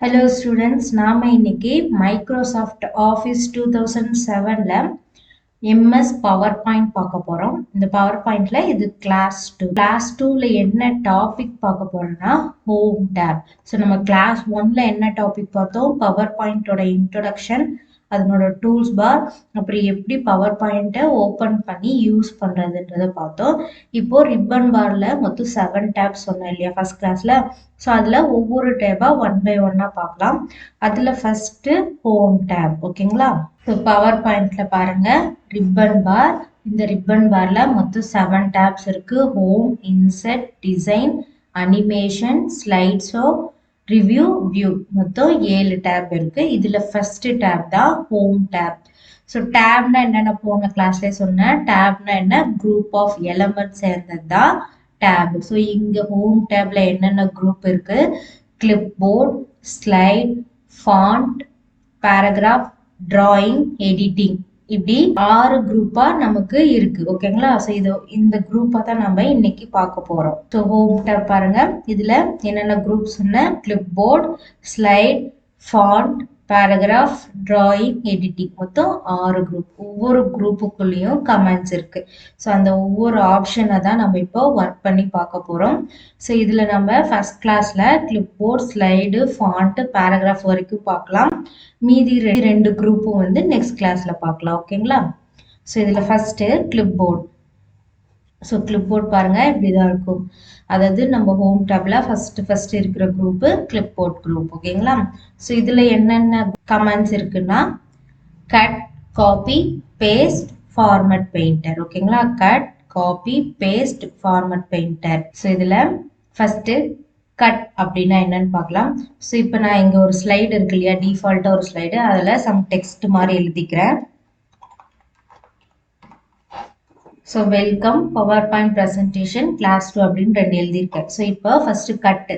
Hello students, நாம இன்னைக்கு Microsoft office 2007ல MS PowerPoint பார்க்க போறோம். இந்த PowerPointல இது கிளாஸ் 2. கிளாஸ் 2ல என்ன டாபிக் பார்க்க போறோம்னா ஹோம் டேப். ஸோ நம்ம கிளாஸ் 1ல என்ன டாபிக் பார்த்தோம்? PowerPointோட இன்ட்ரோடக்ஷன், அதனோட டூல்ஸ் பார், அப்புறம் எப்படி பவர் பாயிண்ட்டை ஓப்பன் பண்ணி யூஸ் பண்ணுறதுன்றதை பார்த்தோம். இப்போ ரிப்பன் பார்ல மொத்தம் 7 டேப்ஸ் சொன்னோம் இல்லையா ஃபர்ஸ்ட் கிளாஸில். ஸோ அதில் ஒவ்வொரு டேபாக 1 by 1 பார்க்கலாம். அதில் ஃபஸ்ட்டு ஹோம் டேப், ஓகேங்களா? ஸோ பவர் பாயிண்ட்ல பாருங்க ரிப்பன் பார். இந்த ரிப்பன் பார்ல மொத்தம் 7 டேப்ஸ் இருக்கு. Home, insert, design, animation, slide show, review, view, மொத்தம் 7 டேப் இருக்கு. இதுல ஃபர்ஸ்ட் டேப் தான் ஹோம் டேப். ஸோ டேப்னா என்னென்ன போன கிளாஸ்ல சொன்னேன். டேப்னா என்ன? குரூப் ஆஃப் எலமெண்ட் சேர்ந்தது தான் டேப். ஸோ இங்க ஹோம் டேப்ல என்னென்ன குரூப் இருக்கு? Clipboard, slide, font, paragraph, drawing, editing, இப்படி 6 குரூப்பா நமக்கு இருக்கு. ஓகேங்களா? ஸோ இந்த குரூப்பா தான் நம்ம இன்னைக்கு பார்க்க போறோம். ஸோ ஹோம் டேப் பாருங்க. இதுல என்னென்ன குரூப் சொன்ன? Clipboard, slide, font, paragraph, drawing, editing, மொத்தம் 6 குரூப். ஒவ்வொரு குரூப்புக்குள்ளேயும் கமெண்ட்ஸ் இருக்கு. ஸோ அந்த ஒவ்வொரு ஆப்ஷனை தான் நம்ம இப்போ ஒர்க் பண்ணி பார்க்க போறோம். ஸோ இதுல நம்ம ஃபர்ஸ்ட் கிளாஸ்ல clipboard, slide, font, paragraph வரைக்கும் பார்க்கலாம். மீதி ரெண்டு குரூப்பும் வந்து நெக்ஸ்ட் கிளாஸ்ல பார்க்கலாம். ஓகேங்களா? ஸோ இதுல first clipboard. So clipboard பாருங்க இப்படிதான் இருக்கும். அதாவது நம்ம ஹோம் டேப்ல ஃபர்ஸ்ட் இருக்கிற குரூப் கிளிப் போர்ட் குரூப். ஓகேங்களா? ஸோ இதுல என்னென்ன கமெண்ட்ஸ் இருக்குன்னா cut, copy, paste, format painter. ஓகேங்களா? Cut, copy, paste, format painter. So இதுல ஃபர்ஸ்ட் கட் அப்படின்னா என்னன்னு பார்க்கலாம். ஸோ இப்போ நான் இங்க ஒரு ஸ்லைடு இருக்கு இல்லையா, டிஃபால்ட்டா ஒரு ஸ்லைடு, அதுல சம் டெக்ஸ்ட் மாதிரி எழுதிக்கிறேன். So welcome PowerPoint presentation class 2 அப்படின்னு 2 எழுதியிருக்கேன். ஸோ இப்போ ஃபர்ஸ்ட்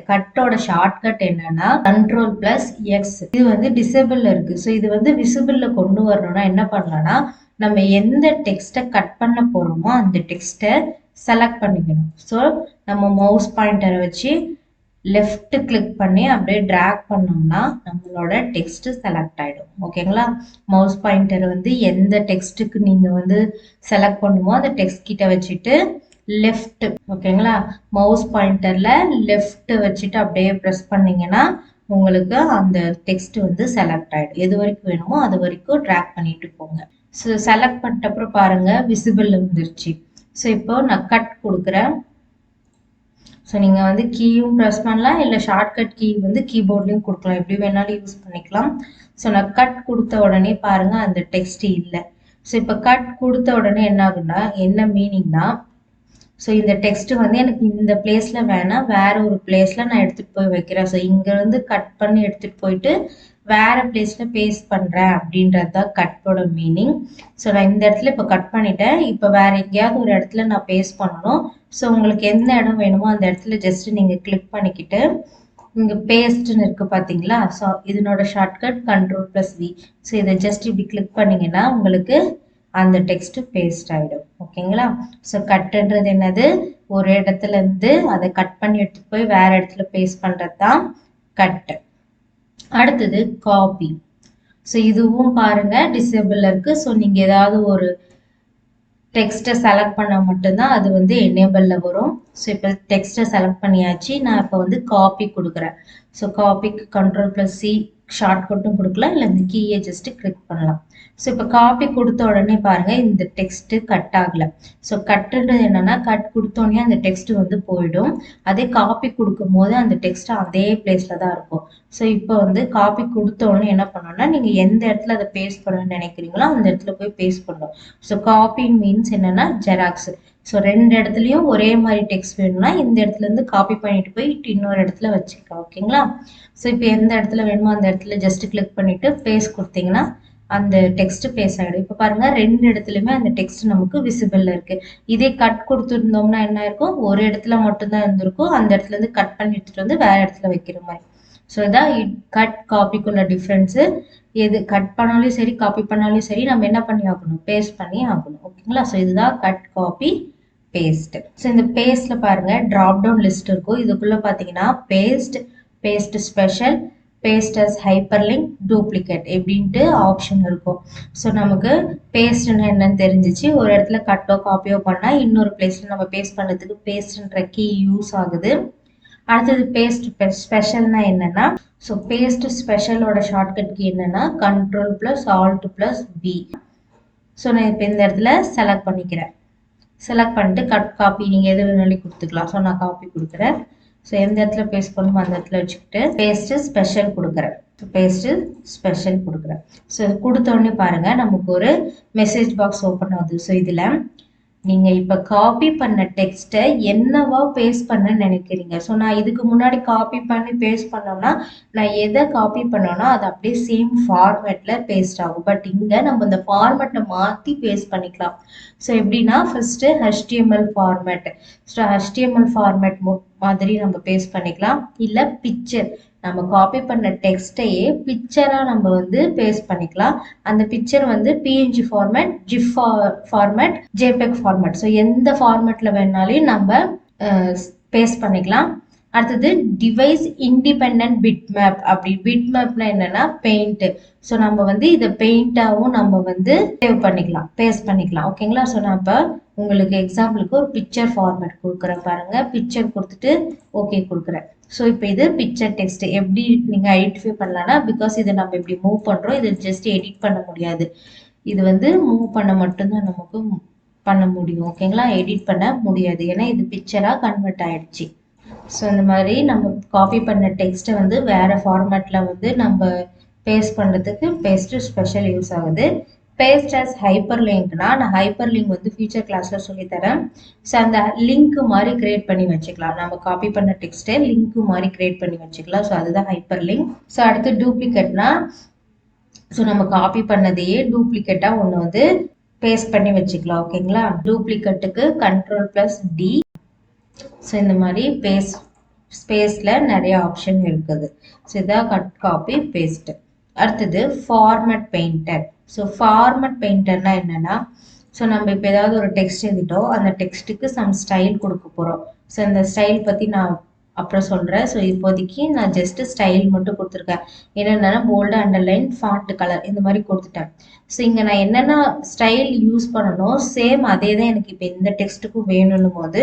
கட்டோட ஷார்ட் கட் என்னன்னா Ctrl+X. இது வந்து டிசேபிள் இருக்கு. ஸோ இது வந்து விசிபிள்ல கொண்டு வரணும்னா என்ன பண்ணலாம்னா, நம்ம எந்த டெக்ஸ்ட்டை கட் பண்ண போறோமோ அந்த டெக்ஸ்ட்டை செலக்ட் பண்ணிக்கணும். ஸோ நம்ம மவுஸ் பாயிண்டரை வச்சு லெஃப்ட் கிளிக் பண்ணி அப்படியே டிராக் பண்ணோம்னா நம்மளோட டெக்ஸ்ட் செலக்ட் ஆயிடும். ஓகேங்களா? மவுஸ் பாயிண்டர் வந்து எந்த டெக்ஸ்ட்டுக்கு நீங்க வந்து செலக்ட் பண்ணுமோ அந்த டெக்ஸ்ட் கிட்ட வச்சுட்டு லெஃப்ட், ஓகேங்களா, மவுஸ் பாயிண்டர்ல லெஃப்ட் வச்சுட்டு அப்படியே ப்ரெஸ் பண்ணீங்கன்னா உங்களுக்கு அந்த டெக்ஸ்ட் வந்து செலக்ட் ஆயிடும். எது வரைக்கும் வேணுமோ அது வரைக்கும் டிராக் பண்ணிட்டு போங்க. ஸோ செலக்ட் பண்ணிட்ட அப்புறம் பாருங்க விசிபிள் வந்துருச்சு. ஸோ இப்போ நான் கட் கொடுக்குறேன். ஸோ நீங்கள் வந்து கீயும் ப்ரெஸ் பண்ணலாம், இல்லை ஷார்ட்கட் கீ வந்து கீபோர்ட்லேயும் கொடுக்கலாம், எப்படி வேணாலும் யூஸ் பண்ணிக்கலாம். ஸோ நான் கட் கொடுத்த உடனே பாருங்க அந்த டெக்ஸ்ட் இல்லை. ஸோ இப்போ கட் கொடுத்த உடனே என்ன ஆகுன்னா, என்ன மீனிங்னா, ஸோ இந்த டெக்ஸ்ட் வந்து எனக்கு இந்த பிளேஸ்ல வேணாம், வேற ஒரு பிளேஸ்ல நான் எடுத்துட்டு போய் வைக்கிறேன். ஸோ இங்க இருந்து கட் பண்ணி எடுத்துட்டு போயிட்டு வேற பிளேஸ்ல பேஸ்ட் பண்றேன் அப்படின்றது தான் கட்டோட மீனிங். ஸோ நான் இந்த இடத்துல இப்போ கட் பண்ணிட்டேன். இப்போ வேற எங்கேயாவது ஒரு இடத்துல நான் பேஸ்ட் பண்ணணும். ஸோ உங்களுக்கு எந்த இடம் வேணுமோ அந்த இடத்துல ஜஸ்ட் நீங்க கிளிக் பண்ணிக்கிட்டு இங்க பேஸ்ட்னு இருக்கு பாத்தீங்களா? ஸோ இதனோட ஷார்ட்கட் Ctrl+V. ஸோ இதை ஜஸ்ட் இப்படி கிளிக் பண்ணீங்கன்னா உங்களுக்கு அந்த டெக்ஸ்ட் பேஸ்ட் ஆயிடும். ஓகேங்களா? ஸோ கட்ன்றது என்னது? ஒரு இடத்துல இருந்து அதை கட் பண்ணி எடுத்துட்டு போய் வேற இடத்துல பேஸ்ட் பண்றது தான் கட். அடுத்தது காப்பி. ஸோ இதுவும் பாருங்க டிசேபிள் இருக்கு. ஸோ நீங்க ஏதாவது ஒரு டெக்ஸ்ட்டை செலக்ட் பண்ண மட்டும்தான் அது வந்து எனேபிள்ல வரும். ஸோ இப்போ டெக்ஸ்ட்டை செலக்ட் பண்ணியாச்சு. நான் இப்போ வந்து காப்பி கொடுக்குறேன். ஸோ காப்பிக்கு Ctrl+C ஷார்ட்கட்டும் கொடுக்கலாம், இல்லை இந்த கீயை ஜஸ்ட் கிளிக் பண்ணலாம். ஸோ இப்போ காப்பி கொடுத்த உடனே பாருங்க இந்த டெக்ஸ்ட் கட் ஆகல. ஸோ கட்டுன்றது என்னன்னா, கட் கொடுத்தோடனே அந்த டெக்ஸ்ட் வந்து போயிடும். அதே காப்பி கொடுக்கும் போது அந்த டெக்ஸ்ட் அதே பிளேஸ்ல தான் இருக்கும். ஸோ இப்போ வந்து காப்பி கொடுத்த உடனே என்ன பண்ணணும்னா, நீங்க எந்த இடத்துல அதை பேஸ்ட் பண்ணணும்னு நினைக்கிறீங்களோ அந்த இடத்துல போய் பேஸ்ட் பண்ணணும். ஸோ காப்பி மீன்ஸ் என்னன்னா ஜெராக்ஸ். ஸோ 2 இடத்துலயும் ஒரே மாதிரி டெக்ஸ்ட் வேணும்னா இந்த இடத்துல இருந்து காப்பி பண்ணிட்டு போய் இன்னொரு இடத்துல வச்சுக்கலாம். ஓகேங்களா? ஸோ இப்போ எந்த இடத்துல வேணுமோ அந்த இடத்துல ஜஸ்ட் கிளிக் பண்ணிட்டு பேஸ்ட் கொடுத்தீங்கன்னா அந்த டெக்ஸ்ட் பேஸ்ட் ஆகிடும். இப்போ பாருங்க 2 இடத்துலையுமே அந்த டெக்ஸ்ட் நமக்கு விசிபிள்ல இருக்கு. இதே கட் கொடுத்துருந்தோம்னா என்ன இருக்கும்? ஒரு இடத்துல மட்டும்தான் இருந்திருக்கும். அந்த இடத்துல இருந்து கட் பண்ணி எடுத்துட்டு வந்து வேற இடத்துல வைக்கிற மாதிரி. ஸோ இதான் கட் காப்பிக்குள்ள டிஃப்ரென்ஸு. எது கட் பண்ணாலும் சரி காப்பி பண்ணாலும் சரி நம்ம என்ன பண்ணி ஆகணும்? பேஸ்ட் பண்ணி ஆகணும். ஓகேங்களா? ஸோ இதுதான் கட், காப்பி, பேஸ்ட். ஸோ இந்த பேஸ்ட்ல பாருங்க டிராப் டவுன் லிஸ்ட் இருக்கும். இதுக்குள்ள பாத்தீங்கன்னா paste, paste special, paste as hyperlink duplicate எப்படின்ட்டு ஆப்ஷன் இருக்கும். ஸோ நமக்கு பேஸ்ட்னா என்னன்னு தெரிஞ்சிச்சு. ஒரு இடத்துல கட்டோ காப்பியோ பண்ணால் இன்னொரு பிளேஸில் நம்ம பேஸ்ட் பண்ணுறதுக்கு பேஸ்ட்ன்ற கீ யூஸ் ஆகுது. அடுத்தது பேஸ்ட் ஸ்பெஷல்னா என்னன்னா, ஸோ பேஸ்ட் ஸ்பெஷலோட ஷார்ட்கட் கீ என்னன்னா control plus alt plus V. So நான் இப்போ இந்த இடத்துல செலக்ட் பண்ணிக்கிறேன். செலக்ட் பண்ணிட்டு கட் காப்பி நீங்கள் எது வேணாலும் கொடுத்துக்கலாம். ஸோ நான் காப்பி கொடுக்குறேன். ஸோ எந்த இடத்துல பேஸ்ட் பண்ணணுமோ அந்த இடத்துல வச்சுக்கிட்டு பேஸ்ட்டு ஸ்பெஷல் கொடுக்குறேன். ஸோ பேஸ்ட்டு ஸ்பெஷல் கொடுக்குறேன். ஸோ கொடுத்தோடனே பாருங்கள் நமக்கு ஒரு மெசேஜ் பாக்ஸ் ஓப்பன் ஆகுது. ஸோ இதில் நீங்கள் இப்போ காப்பி பண்ண டெக்ஸ்ட்டை என்னவா பேஸ்ட் பண்ண நினைக்கிறீங்க. ஸோ நான் இதுக்கு முன்னாடி காப்பி பண்ணி பேஸ்ட் பண்ணோம்னா நான் எதை காப்பி பண்ணோன்னா அது அப்படியே சேம் ஃபார்மேட்டில் பேஸ்ட் ஆகும். பட் இங்கே நம்ம இந்த ஃபார்மேட்டை மாற்றி பேஸ்ட் பண்ணிக்கலாம். ஸோ எப்படின்னா first HTML format. So HTML format மாதிரி நம்ம பேஸ்ட் பண்ணிக்கலாம். இல்லை பிக்சர், நம்ம காப்பி பண்ண டெக்ஸ்டையே பிக்சராக நம்ம வந்து பேஸ்ட் பண்ணிக்கலாம். அந்த பிக்சர் வந்து PNG format, GIF format, JPEG format. So எந்த ஃபார்மேட்டில் வேணாலும் நம்ம பேஸ்ட் பண்ணிக்கலாம். அடுத்தது டிவைஸ் இண்டிபெண்ட் பிட் மேப். அப்படி பிட் மேப்னா என்னன்னா பெயிண்ட். ஸோ நம்ம வந்து இதை பெயிண்டாகவும் நம்ம வந்து சேவ் பண்ணிக்கலாம், பேஸ்ட் பண்ணிக்கலாம். ஓகேங்களா. ஸோ நான் இப்போ உங்களுக்கு எக்ஸாம்பிளுக்கு ஒரு பிக்சர் ஃபார்மேட் கொடுக்குறேன் பாருங்க. பிக்சர் கொடுத்துட்டு ஓகே கொடுக்குறேன். ஸோ இப்போ இது பிக்சர் டெக்ஸ்ட் எப்படி நீங்கள் ஐடென்டிஃபை பண்ணலாம்னா, பிகாஸ் இதை நம்ம இப்படி மூவ் பண்ணுறோம், இதை ஜஸ்ட் எடிட் பண்ண முடியாது. இது வந்து மூவ் பண்ண மட்டும்தான் நமக்கு பண்ண முடியும். ஓகேங்களா. எடிட் பண்ண முடியாது, ஏன்னா இது பிக்சராக கன்வெர்ட் ஆயிடுச்சு. ஸோ இந்த மாதிரி நம்ம காப்பி பண்ண டெக்ஸ்ட்டை வந்து வேறு ஃபார்மேட்டில் வந்து நம்ம பேஸ்ட் பண்ணுறதுக்கு பேஸ்ட்டு ஸ்பெஷல் யூஸ் ஆகுது. பேஸ்ட் அஸ் ஹைப்பர் லிங்க்னா நான் ஹைப்பர் லிங்க் வந்து ஃபியூச்சர் கிளாஸில் சொல்லித்தரேன். ஸோ அந்த லிங்க் மாதிரி கிரியேட் பண்ணி வச்சுக்கலாம். நம்ம காப்பி பண்ண டெக்ஸ்ட்டை லிங்க் மாதிரி கிரியேட் பண்ணி வச்சுக்கலாம். ஸோ அதுதான் ஹைப்பர் லிங்க். ஸோ அடுத்து டூப்ளிகேட்னா, ஸோ நம்ம காப்பி பண்ணதையே டூப்ளிகேட்டாக ஒன்று வந்து பேஸ்ட் பண்ணி வச்சுக்கலாம். ஓகேங்களா. டூப்ளிகேட்டுக்கு கண்ட்ரோல் ப்ளஸ் D. ஸோ இந்த மாதிரி ஸ்பேஸில் நிறைய ஆப்ஷன் இருக்குது. ஸோ இதான் கட் காப்பி பேஸ்ட். அடுத்தது ஃபார்மேட் பெயிண்டர். ஸோ ஃபார்மேட் பெயிண்டர்னா என்னன்னா, ஸோ நம்ம இப்போ ஏதாவது ஒரு டெக்ஸ்ட் எழுதிட்டோம், அந்த டெக்ஸ்ட்டுக்கு சம் ஸ்டைல் கொடுக்க போகிறோம். ஸோ அந்த ஸ்டைல் பற்றி நான் அப்புறம் சொல்கிறேன். ஸோ இப்போதைக்கு நான் ஜஸ்ட்டு ஸ்டைல் மட்டும் கொடுத்துருக்கேன். என்னென்னா போல்டு, அண்டர்லைன், ஃபாண்ட் கலர் இந்த மாதிரி கொடுத்துட்டேன். ஸோ இங்கே நான் என்னென்ன ஸ்டைல் யூஸ் பண்ணணும் சேம் அதே தான் எனக்கு இப்போ இந்த டெக்ஸ்ட்டுக்கும் வேணும்னும் போது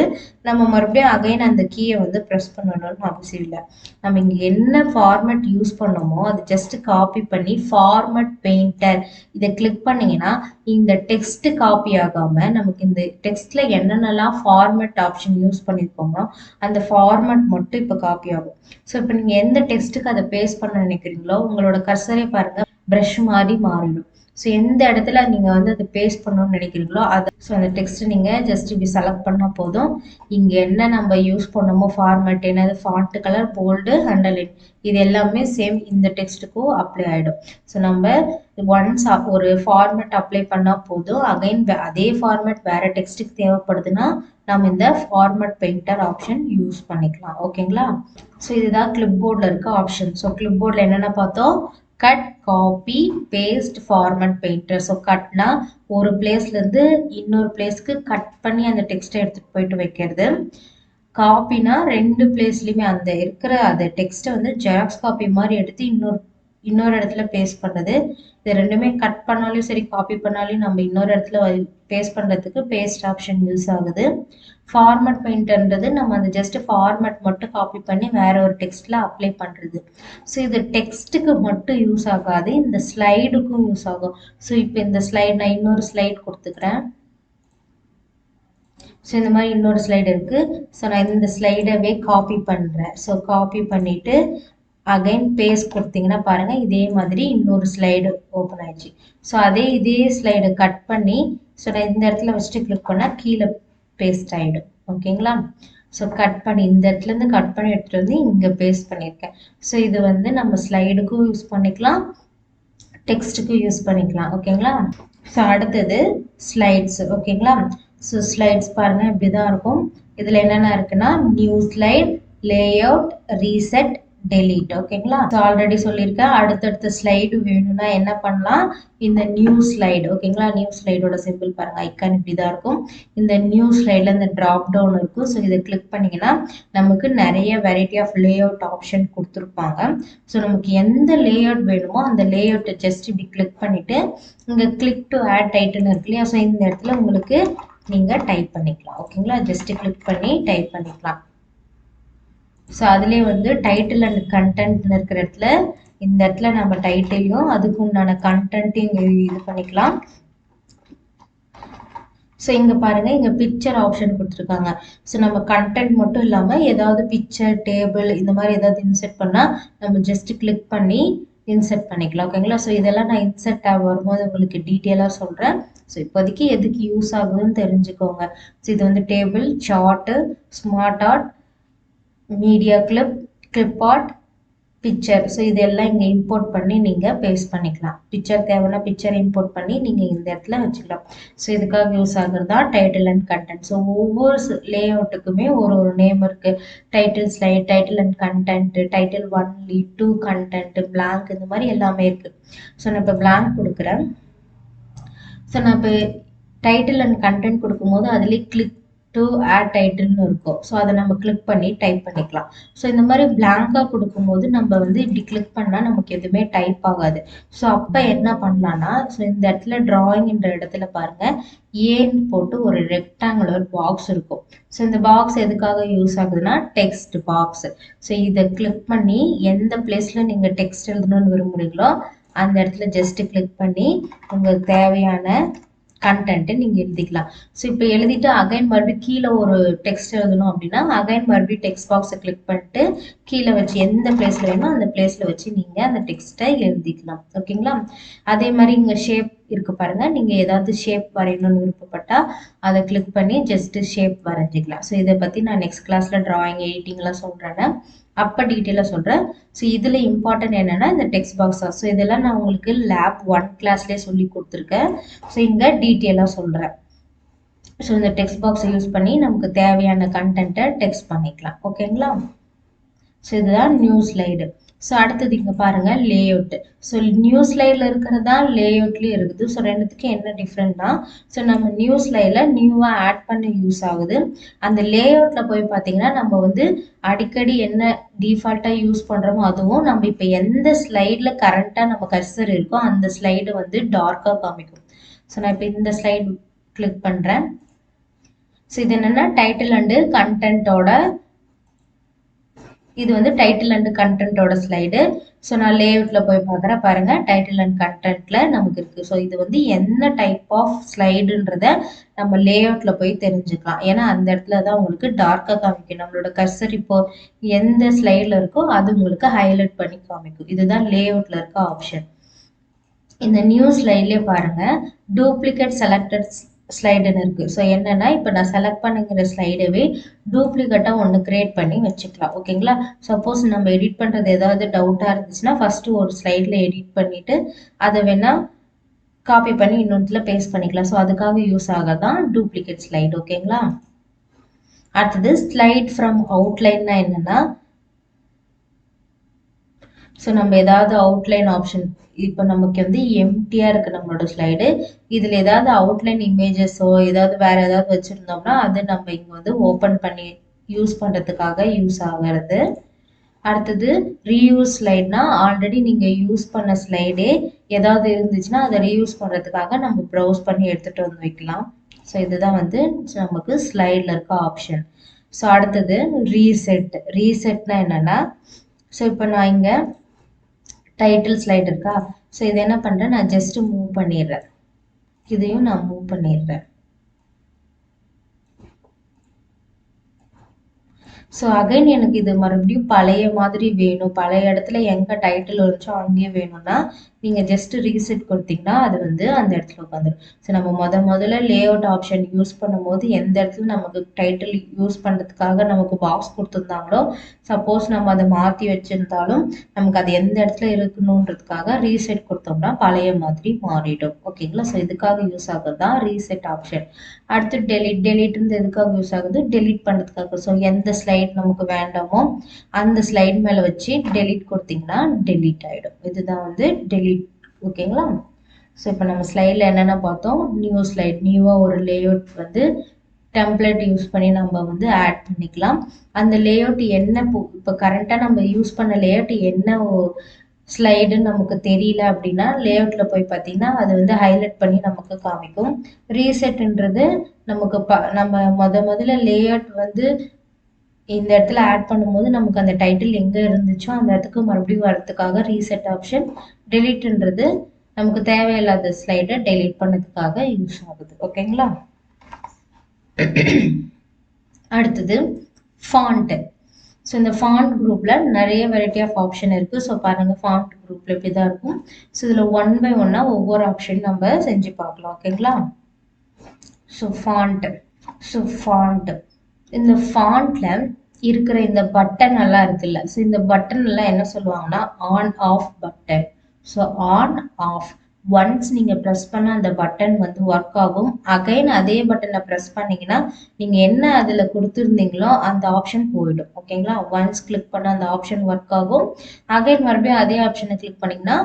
நம்ம மறுபடியும் அகைன் அந்த கீயை வந்து ப்ரெஸ் பண்ணணும்னு அவசியம் இல்லை. நம்ம இங்கே என்ன ஃபார்மேட் யூஸ் பண்ணோமோ அது ஜஸ்ட் காப்பி பண்ணி ஃபார்மேட் பெயிண்டர் இதை கிளிக் பண்ணிங்கன்னா இந்த டெக்ஸ்ட் காப்பி ஆகாமல் நமக்கு இந்த டெக்ஸ்ட்டில் என்னென்னலாம் ஃபார்மேட் ஆப்ஷன் யூஸ் பண்ணியிருக்கோமோ அந்த ஃபார்மேட் மட்டும் இப்போ காப்பி ஆகும். ஸோ இப்போ நீங்கள் எந்த டெக்ஸ்ட்டுக்கு அதை பேஸ்ட் பண்ண நினைக்கிறீங்களோ உங்களோட கர்சரே பாருங்கள் ப்ரஷ் மாதிரி மாறிடும். ஸோ எந்த இடத்துல நீங்கள் வந்து அதை பேஸ்ட் பண்ணணும்னு நினைக்கிறீங்களோ அதை ஸோ அந்த டெக்ஸ்ட்டு நீங்கள் ஜஸ்ட் இப்படி செலக்ட் பண்ணால் போதும். இங்கே என்ன நம்ம யூஸ் பண்ணமோ ஃபார்மேட் என்னது ஃபாண்ட் கலர், போல்டு, அண்டர்லைன் இது எல்லாமே சேம் இந்த டெக்ஸ்ட்டுக்கும் அப்ளை ஆகிடும். ஸோ நம்ம ஒன்ஸ் ஒரு ஃபார்மேட் அப்ளை பண்ணால் போதும். அகைன் அதே ஃபார்மேட் வேறு டெக்ஸ்ட்டுக்கு தேவைப்படுதுன்னா நம்ம இந்த ஃபார்மேட் பெயிண்டர் ஆப்ஷன் யூஸ் பண்ணிக்கலாம். ஓகேங்களா. ஸோ இதுதான் கிளிப் போர்டில் இருக்க ஆப்ஷன். ஸோ கிளிப் போர்டில் என்னென்ன பார்த்தோம், cut, copy, paste, format painter. So கட்னா ஒரு பிளேஸ்லேருந்து இன்னொரு பிளேஸ்க்கு கட் பண்ணி அந்த டெக்ஸ்ட்டை எடுத்துகிட்டு போயிட்டு வைக்கிறது. காப்பினா ரெண்டு பிளேஸ்லையுமே அந்த இருக்கிற அந்த டெக்ஸ்ட்டை வந்து ஜெராக்ஸ் காப்பி மாதிரி எடுத்து இன்னொரு இடத்துல பேஸ்ட் பண்ணுறது. இது ரெண்டுமே கட் பண்ணாலும் சரி காப்பி பண்ணாலும் நம்ம இன்னொரு இடத்துல பேஸ்ட் பண்ணுறதுக்கு பேஸ்ட் ஆப்ஷன் யூஸ் ஆகுது. ஃபார்மேட் பெயிண்டர்ன்றது நம்ம அந்த ஜஸ்ட் ஃபார்மேட் மட்டும் காப்பி பண்ணி வேற ஒரு டெக்ஸ்ட்டில் அப்ளை பண்ணுறது. ஸோ இது டெக்ஸ்ட்டுக்கு மட்டும் யூஸ் ஆகாது, இந்த ஸ்லைடுக்கும் யூஸ் ஆகும். ஸோ இப்போ இந்த ஸ்லைட் நான் இன்னொரு ஸ்லைட் கொடுத்துக்கிறேன். ஸோ இந்த மாதிரி இன்னொரு ஸ்லைடு இருக்குது. ஸோ நான் இந்த ஸ்லைடவே காப்பி பண்ணுறேன். ஸோ காப்பி பண்ணிவிட்டு அகைன் பேஸ்ட் கொடுத்தீங்கன்னா பாருங்கள் இதே மாதிரி இன்னொரு ஸ்லைடு ஓப்பன் ஆயிடுச்சு. ஸோ இதே ஸ்லைடை கட் பண்ணி ஸோ நான் இந்த இடத்துல வச்சுட்டு கிளிக் பண்ணால் கீழே பேஸ்ட் ஆகிடும். ஓகேங்களா. ஸோ கட் பண்ணி இந்த இடத்துலேருந்து கட் பண்ணி எடுத்துகிட்டு வந்து இங்கே பேஸ்ட் பண்ணியிருக்கேன். ஸோ இது வந்து நம்ம ஸ்லைடுக்கும் யூஸ் பண்ணிக்கலாம், டெக்ஸ்ட்டுக்கும் யூஸ் பண்ணிக்கலாம். ஓகேங்களா. ஸோ அடுத்தது ஸ்லைட்ஸ். ஓகேங்களா. ஸோ ஸ்லைட்ஸ் பாருங்கள் இப்படி தான் இருக்கும். இதில் என்னென்ன இருக்குன்னா new slide, layout, reset, delete. ஓகேங்களா? ஆல்ரெடி சொல்லியிருக்கேன். அடுத்தடுத்த ஸ்லைடு வேணும்னா என்ன பண்ணலாம், இந்த நியூ ஸ்லைடு. ஓகேங்களா? நியூ ஸ்லைடோட சிம்பிள் பாருங்க, ஐக்கான் இப்படி தான் இருக்கும். இந்த நியூ ஸ்லைடில் இந்த ட்ராப் டவுன் இருக்கும். ஸோ இதை கிளிக் பண்ணிங்கன்னா நமக்கு நிறைய variety of layout option கொடுத்துருப்பாங்க. ஸோ நமக்கு எந்த லே அவுட் வேணுமோ அந்த லே அவுட்டை ஜஸ்ட் இப்படி கிளிக் பண்ணிட்டு இங்கே கிளிக் டு ஆட் டைட்டில் இருக்கு இல்லையா? ஸோ இந்த இடத்துல உங்களுக்கு நீங்கள் டைப் பண்ணிக்கலாம். ஓகேங்களா? ஜஸ்ட் கிளிக் பண்ணி டைப் பண்ணிக்கலாம். ஸோ அதுலேயே வந்து டைட்டில் அண்ட் கண்டென்ட்னு இருக்கிற இடத்துல இந்த இடத்துல நம்ம டைட்டிலையும் அதுக்கு உண்டான கண்டென்ட்டையும் இது பண்ணிக்கலாம். ஸோ இங்கே பாருங்கள், இங்கே பிக்சர் ஆப்ஷன் கொடுத்துருக்காங்க. ஸோ நம்ம கண்டென்ட் மட்டும் இல்லாமல் ஏதாவது பிக்சர், டேபிள் இந்த மாதிரி ஏதாவது இன்செர்ட் பண்ணால் நம்ம ஜஸ்ட் கிளிக் பண்ணி இன்செர்ட் பண்ணிக்கலாம். ஓகேங்களா? ஸோ இதெல்லாம் நான் இன்செர்ட் வரும்போது உங்களுக்கு டீட்டெயிலாக சொல்கிறேன். ஸோ இப்போதைக்கு எதுக்கு யூஸ் ஆகுதுன்னு தெரிஞ்சுக்கோங்க. ஸோ இது வந்து table, chart, smart art, media clip, clip art, picture. So இதெல்லாம் இங்கே இம்போர்ட் பண்ணி நீங்கள் பேஸ்ட் பண்ணிக்கலாம். பிக்சர் தேவைன்னா பிக்சர் இம்போர்ட் பண்ணி நீங்கள் இந்த இடத்துல வச்சுக்கலாம். ஸோ இதுக்காக யூஸ் ஆகுறது தான் டைட்டில் அண்ட் கண்டென்ட். ஸோ ஒவ்வொரு லே அவுட்டுக்குமே ஒரு ஒரு நேம் இருக்குது. Title slide, title and content, title 1 லீட் 2 கண்டென்ட், பிளாங்க், இந்த மாதிரி எல்லாமே இருக்குது. ஸோ நான் இப்போ பிளாங்க் கொடுக்குறேன். ஸோ நான் இப்போ டைட்டில் அண்ட் கண்டென்ட் கொடுக்கும்போது அதுலேயே கிளிக் டு ஆட் டைட்டில்னு இருக்கும். ஸோ அதை நம்ம கிளிக் பண்ணி டைப் பண்ணிக்கலாம். ஸோ இந்த மாதிரி பிளாங்காக கொடுக்கும்போது நம்ம வந்து இப்படி கிளிக் பண்ணால் நமக்கு எதுவுமே டைப் ஆகாது. ஸோ அப்போ என்ன பண்ணலான்னா, ஸோ இந்த இடத்துல டிராயிங்ன்ற இடத்துல பாருங்கள், ஏன்னு போட்டு ஒரு ரெக்டாங்குலர் பாக்ஸ் இருக்கும். ஸோ இந்த பாக்ஸ் எதுக்காக யூஸ் ஆகுதுன்னா டெக்ஸ்ட் பாக்ஸ். ஸோ இதை கிளிக் பண்ணி எந்த பிளேஸில் நீங்கள் டெக்ஸ்ட் எழுதணும்னு விரும்புகிறீங்களோ அந்த இடத்துல ஜஸ்ட் கிளிக் பண்ணி உங்களுக்கு தேவையான கண்டென்ட்டை நீங்கள் எழுதிக்கலாம். ஸோ இப்போ எழுதிட்டு அகைன் மறுபடியும் கீழே ஒரு டெக்ஸ்ட் எழுதணும் அப்படின்னா அகைன் மறுபடியும் டெக்ஸ்ட் பாக்ஸை கிளிக் பண்ணிட்டு கீழே வச்சு எந்த பிளேஸில் வேணுமோ அந்த பிளேஸில் வச்சு நீங்கள் அந்த டெக்ஸ்ட்டை எழுதிக்கலாம். ஓகேங்களா? அதே மாதிரி இங்கே ஷேப் இருக்கு பாருங்க, நீங்கள் ஏதாவது ஷேப் வரையணும்னு விருப்பப்பட்டால் அதை கிளிக் பண்ணி ஜஸ்ட் ஷேப் வரைஞ்சிக்கலாம். ஸோ இதை பற்றி நான் நெக்ஸ்ட் கிளாஸில் டிராயிங், எடிட்டிங்லாம் சொல்கிறேன்னு அப்போ டீட்டெயிலாக சொல்கிறேன். ஸோ இதில் இம்பார்ட்டன்ட் என்னென்னா இந்த டெக்ஸ்ட் பாக்ஸ் தான். ஸோ இதெல்லாம் நான் உங்களுக்கு லேப் 1 கிளாஸ்லேயே சொல்லி கொடுத்துருக்கேன். ஸோ இங்கே டீட்டெயிலாக சொல்கிறேன். ஸோ இந்த டெக்ஸ்ட் பாக்ஸை யூஸ் பண்ணி நமக்கு தேவையான கண்டென்ட்டை டெக்ஸ்ட் பண்ணிக்கலாம். ஓகேங்களா? ஸோ இதுதான் நியூ ஸ்லைடு. ஸோ அடுத்தது இங்கே பாருங்கள் லேஅவுட். ஸோ நியூ ஸ்லைடில் இருக்கிறது தான் லேஅவுட்லேயும் இருக்குது. ஸோ ரெண்டுத்துக்கும் என்ன டிஃப்ரெண்ட்னா, ஸோ நம்ம நியூ ஸ்லைடில் நியூவாக ஆட் பண்ண யூஸ் ஆகுது. அந்த லேஅவுட்டில் போய் பார்த்தீங்கன்னா நம்ம வந்து அடிக்கடி என்ன டிஃபால்ட்டாக யூஸ் பண்ணுறோமோ அதுவும் நம்ம இப்போ எந்த ஸ்லைடில் கரண்ட்டாக நம்ம கர்சர் இருக்கோ அந்த ஸ்லைடு வந்து டார்க்காக காமிக்கும். ஸோ நான் இப்போ இந்த ஸ்லைடு கிளிக் பண்ணுறேன். ஸோ இது என்னென்னா டைட்டில் அண்டு கண்டென்ட்டோட, இது வந்து டைட்டில் அண்ட் கண்டென்ட்டோட ஸ்லைடு. ஸோ நான் லேஅவுட்டில் போய் பார்க்குறேன் பாருங்கள், டைட்டில் அண்ட் கண்டென்ட்டில் நமக்கு இருக்குது. ஸோ இது வந்து என்ன டைப் ஆஃப் ஸ்லைடுன்றத நம்ம லேஅவுட்டில் போய் தெரிஞ்சுக்கலாம். ஏன்னா அந்த இடத்துல தான் உங்களுக்கு டார்க்காக காமிக்கும். நம்மளோட கர்சர் இப்போ எந்த ஸ்லைடில் இருக்கோ அது உங்களுக்கு ஹைலைட் பண்ணி காமிக்கும். இதுதான் லேஅவுட்டில் இருக்க ஆப்ஷன். இந்த நியூ ஸ்லைட்லேயே பாருங்கள் டூப்ளிகேட் செலக்டட் ஸ்லைடுன்னு இருக்குது. ஸோ என்னென்னா இப்போ நான் செலக்ட் பண்ணுங்கிற ஸ்லைடவே டூப்ளிகேட்டாக ஒன்று க்ரியேட் பண்ணி வச்சுக்கலாம். ஓகேங்களா? சப்போஸ் நம்ம எடிட் பண்ணுறது ஏதாவது டவுட்டாக இருந்துச்சுன்னா ஃபஸ்ட்டு ஒரு ஸ்லைடில் எடிட் பண்ணிவிட்டு அதை வேணால் காப்பி பண்ணி இன்னொன்றுல பேஸ்ட் பண்ணிக்கலாம். ஸோ அதுக்காக யூஸ் ஆக தான் டூப்ளிகேட் ஸ்லைடு. ஓகேங்களா? அடுத்தது ஸ்லைட் ஃப்ரம் அவுட்லைன்னா என்னென்னா, ஸோ நம்ம ஏதாவது அவுட்லைன் ஆப்ஷன், இப்போ நமக்கு வந்து எம்டியாக இருக்குது நம்மளோட ஸ்லைடு, இதில் ஏதாவது அவுட்லைன் இமேஜஸோ ஏதாவது வேறு ஏதாவது வச்சுருந்தோம்னா அது நம்ம இங்கே வந்து ஓப்பன் பண்ணி யூஸ் பண்ணுறதுக்காக யூஸ் ஆகிறது. அடுத்தது ரீயூஸ் ஸ்லைட்னா ஆல்ரெடி நீங்கள் யூஸ் பண்ண ஸ்லைடே ஏதாவது இருந்துச்சுன்னா அதை ரீயூஸ் பண்ணுறதுக்காக நம்ம ப்ரௌஸ் பண்ணி எடுத்துகிட்டு வந்து வைக்கலாம். ஸோ இதுதான் வந்து நமக்கு ஸ்லைடில் இருக்க ஆப்ஷன். ஸோ அடுத்தது ரீசெட். ரீசெட்னா என்னென்னா, ஸோ இப்போ நான் இங்கே டைட்டில் ஸ்லைட் இருக்கா, ஸோ இதை என்ன பண்ணுறேன், நான் ஜஸ்ட் மூவ் பண்ணிடுறேன். இதையும் நான் மூவ் பண்ணிடுறேன். ஸோ அகைன் எனக்கு இது மறுபடியும் பழைய மாதிரி வேணும், பழைய இடத்துல எங்கே டைட்டில் இருந்துச்சோ அங்கேயே வேணும்னா நீங்கள் ஜஸ்ட் ரீசெட் கொடுத்தீங்கன்னா அது வந்து அந்த இடத்துல உட்காந்துரும். ஸோ நம்ம முதல்ல லேஅவுட் ஆப்ஷன் யூஸ் பண்ணும்போது எந்த இடத்துல நமக்கு டைட்டில் யூஸ் பண்ணுறதுக்காக நமக்கு பாக்ஸ் கொடுத்துருந்தாங்களோ சப்போஸ் நம்ம அதை மாற்றி வச்சுருந்தாலும் நமக்கு அது எந்த இடத்துல இருக்கணுன்றதுக்காக ரீசெட் கொடுத்தோம்னா பழைய மாதிரி மாறிடும். ஓகேங்களா? ஸோ இதுக்காக யூஸ் ஆகுது தான் ரீசெட் ஆப்ஷன். அடுத்து டெலிட். டெலிட்ன்றது எதுக்காக யூஸ் ஆகுது, டெலிட் பண்ணுறதுக்காக. ஸோ எந்த ஸ்லைட் ஸ்லைட் நமக்கு வேண்டாமோ அந்த ஸ்லைட் மேலே வச்சு டெலீட் கொடுத்தீங்கன்னா டெலீட் ஆகிடும். இதுதான் வந்து டெலீட். ஓகேங்களா? ஸோ இப்போ நம்ம ஸ்லைடில் என்னென்ன பார்த்தோம், நியூ ஸ்லைட், நியூவாக ஒரு லேஅவுட் வந்து டெம்ப்ளேட் யூஸ் பண்ணி நம்ம வந்து ஆட் பண்ணிக்கலாம். அந்த லேஅவுட் என்ன இப்போ கரண்ட்டாக நம்ம யூஸ் பண்ண லேஅவுட் என்ன ஸ்லைடுன்னு நமக்கு தெரியல அப்படின்னா லேஅவுட்டில் போய் பார்த்தீங்கன்னா அது வந்து ஹைலைட் பண்ணி நமக்கு காமிக்கும். ரீசெட்ன்றது நமக்கு நம்ம முதல்ல லேஅவுட் வந்து இந்த இடத்துல ஆட் பண்ணும்போது நமக்கு அந்த டைட்டில் எங்கே இருந்துச்சோ அந்த இடத்துக்கு மறுபடியும் வரதுக்காக ரீசெட் ஆப்ஷன். டெலீட்ன்றது நமக்கு தேவையில்லாத ஸ்லைடை டெலீட் பண்ணதுக்காக யூஸ் ஆகுது. ஓகேங்களா? அடுத்தது ஃபாண்ட். ஸோ இந்த ஃபாண்ட் குரூப்பில் நிறைய வெரைட்டி ஆஃப் ஆப்ஷன் இருக்குது. ஸோ பாருங்கள், ஃபாண்ட் குரூப்பில் இப்படி தான் இருக்கும். ஸோ இதில் 1 by 1 ஒவ்வொரு ஆப்ஷன் நம்ம செஞ்சு பார்க்கலாம். ஓகேங்களா? ஸோ ஃபாண்ட் இந்த ஃபாண்ட்டில் இருக்கிற இந்த பட்டன் எல்லாம் இருக்குல்ல, ஸோ இந்த பட்டன் எல்லாம் என்ன சொல்லுவாங்கன்னா on off button. So on of one's நீங்கள் ப்ரெஸ் பண்ண அந்த பட்டன் வந்து ஒர்க் ஆகும். அகைன் அதே பட்டனை ப்ரெஸ் பண்ணிங்கன்னா நீங்கள் என்ன அதில் கொடுத்துருந்தீங்களோ அந்த ஆப்ஷன் போயிடும். ஓகேங்களா? ஒன்ஸ் கிளிக் பண்ண அந்த ஆப்ஷன் ஒர்க் ஆகும். அகைன் மறுபடியும் அதே ஆப்ஷனை கிளிக் பண்ணிங்கன்னா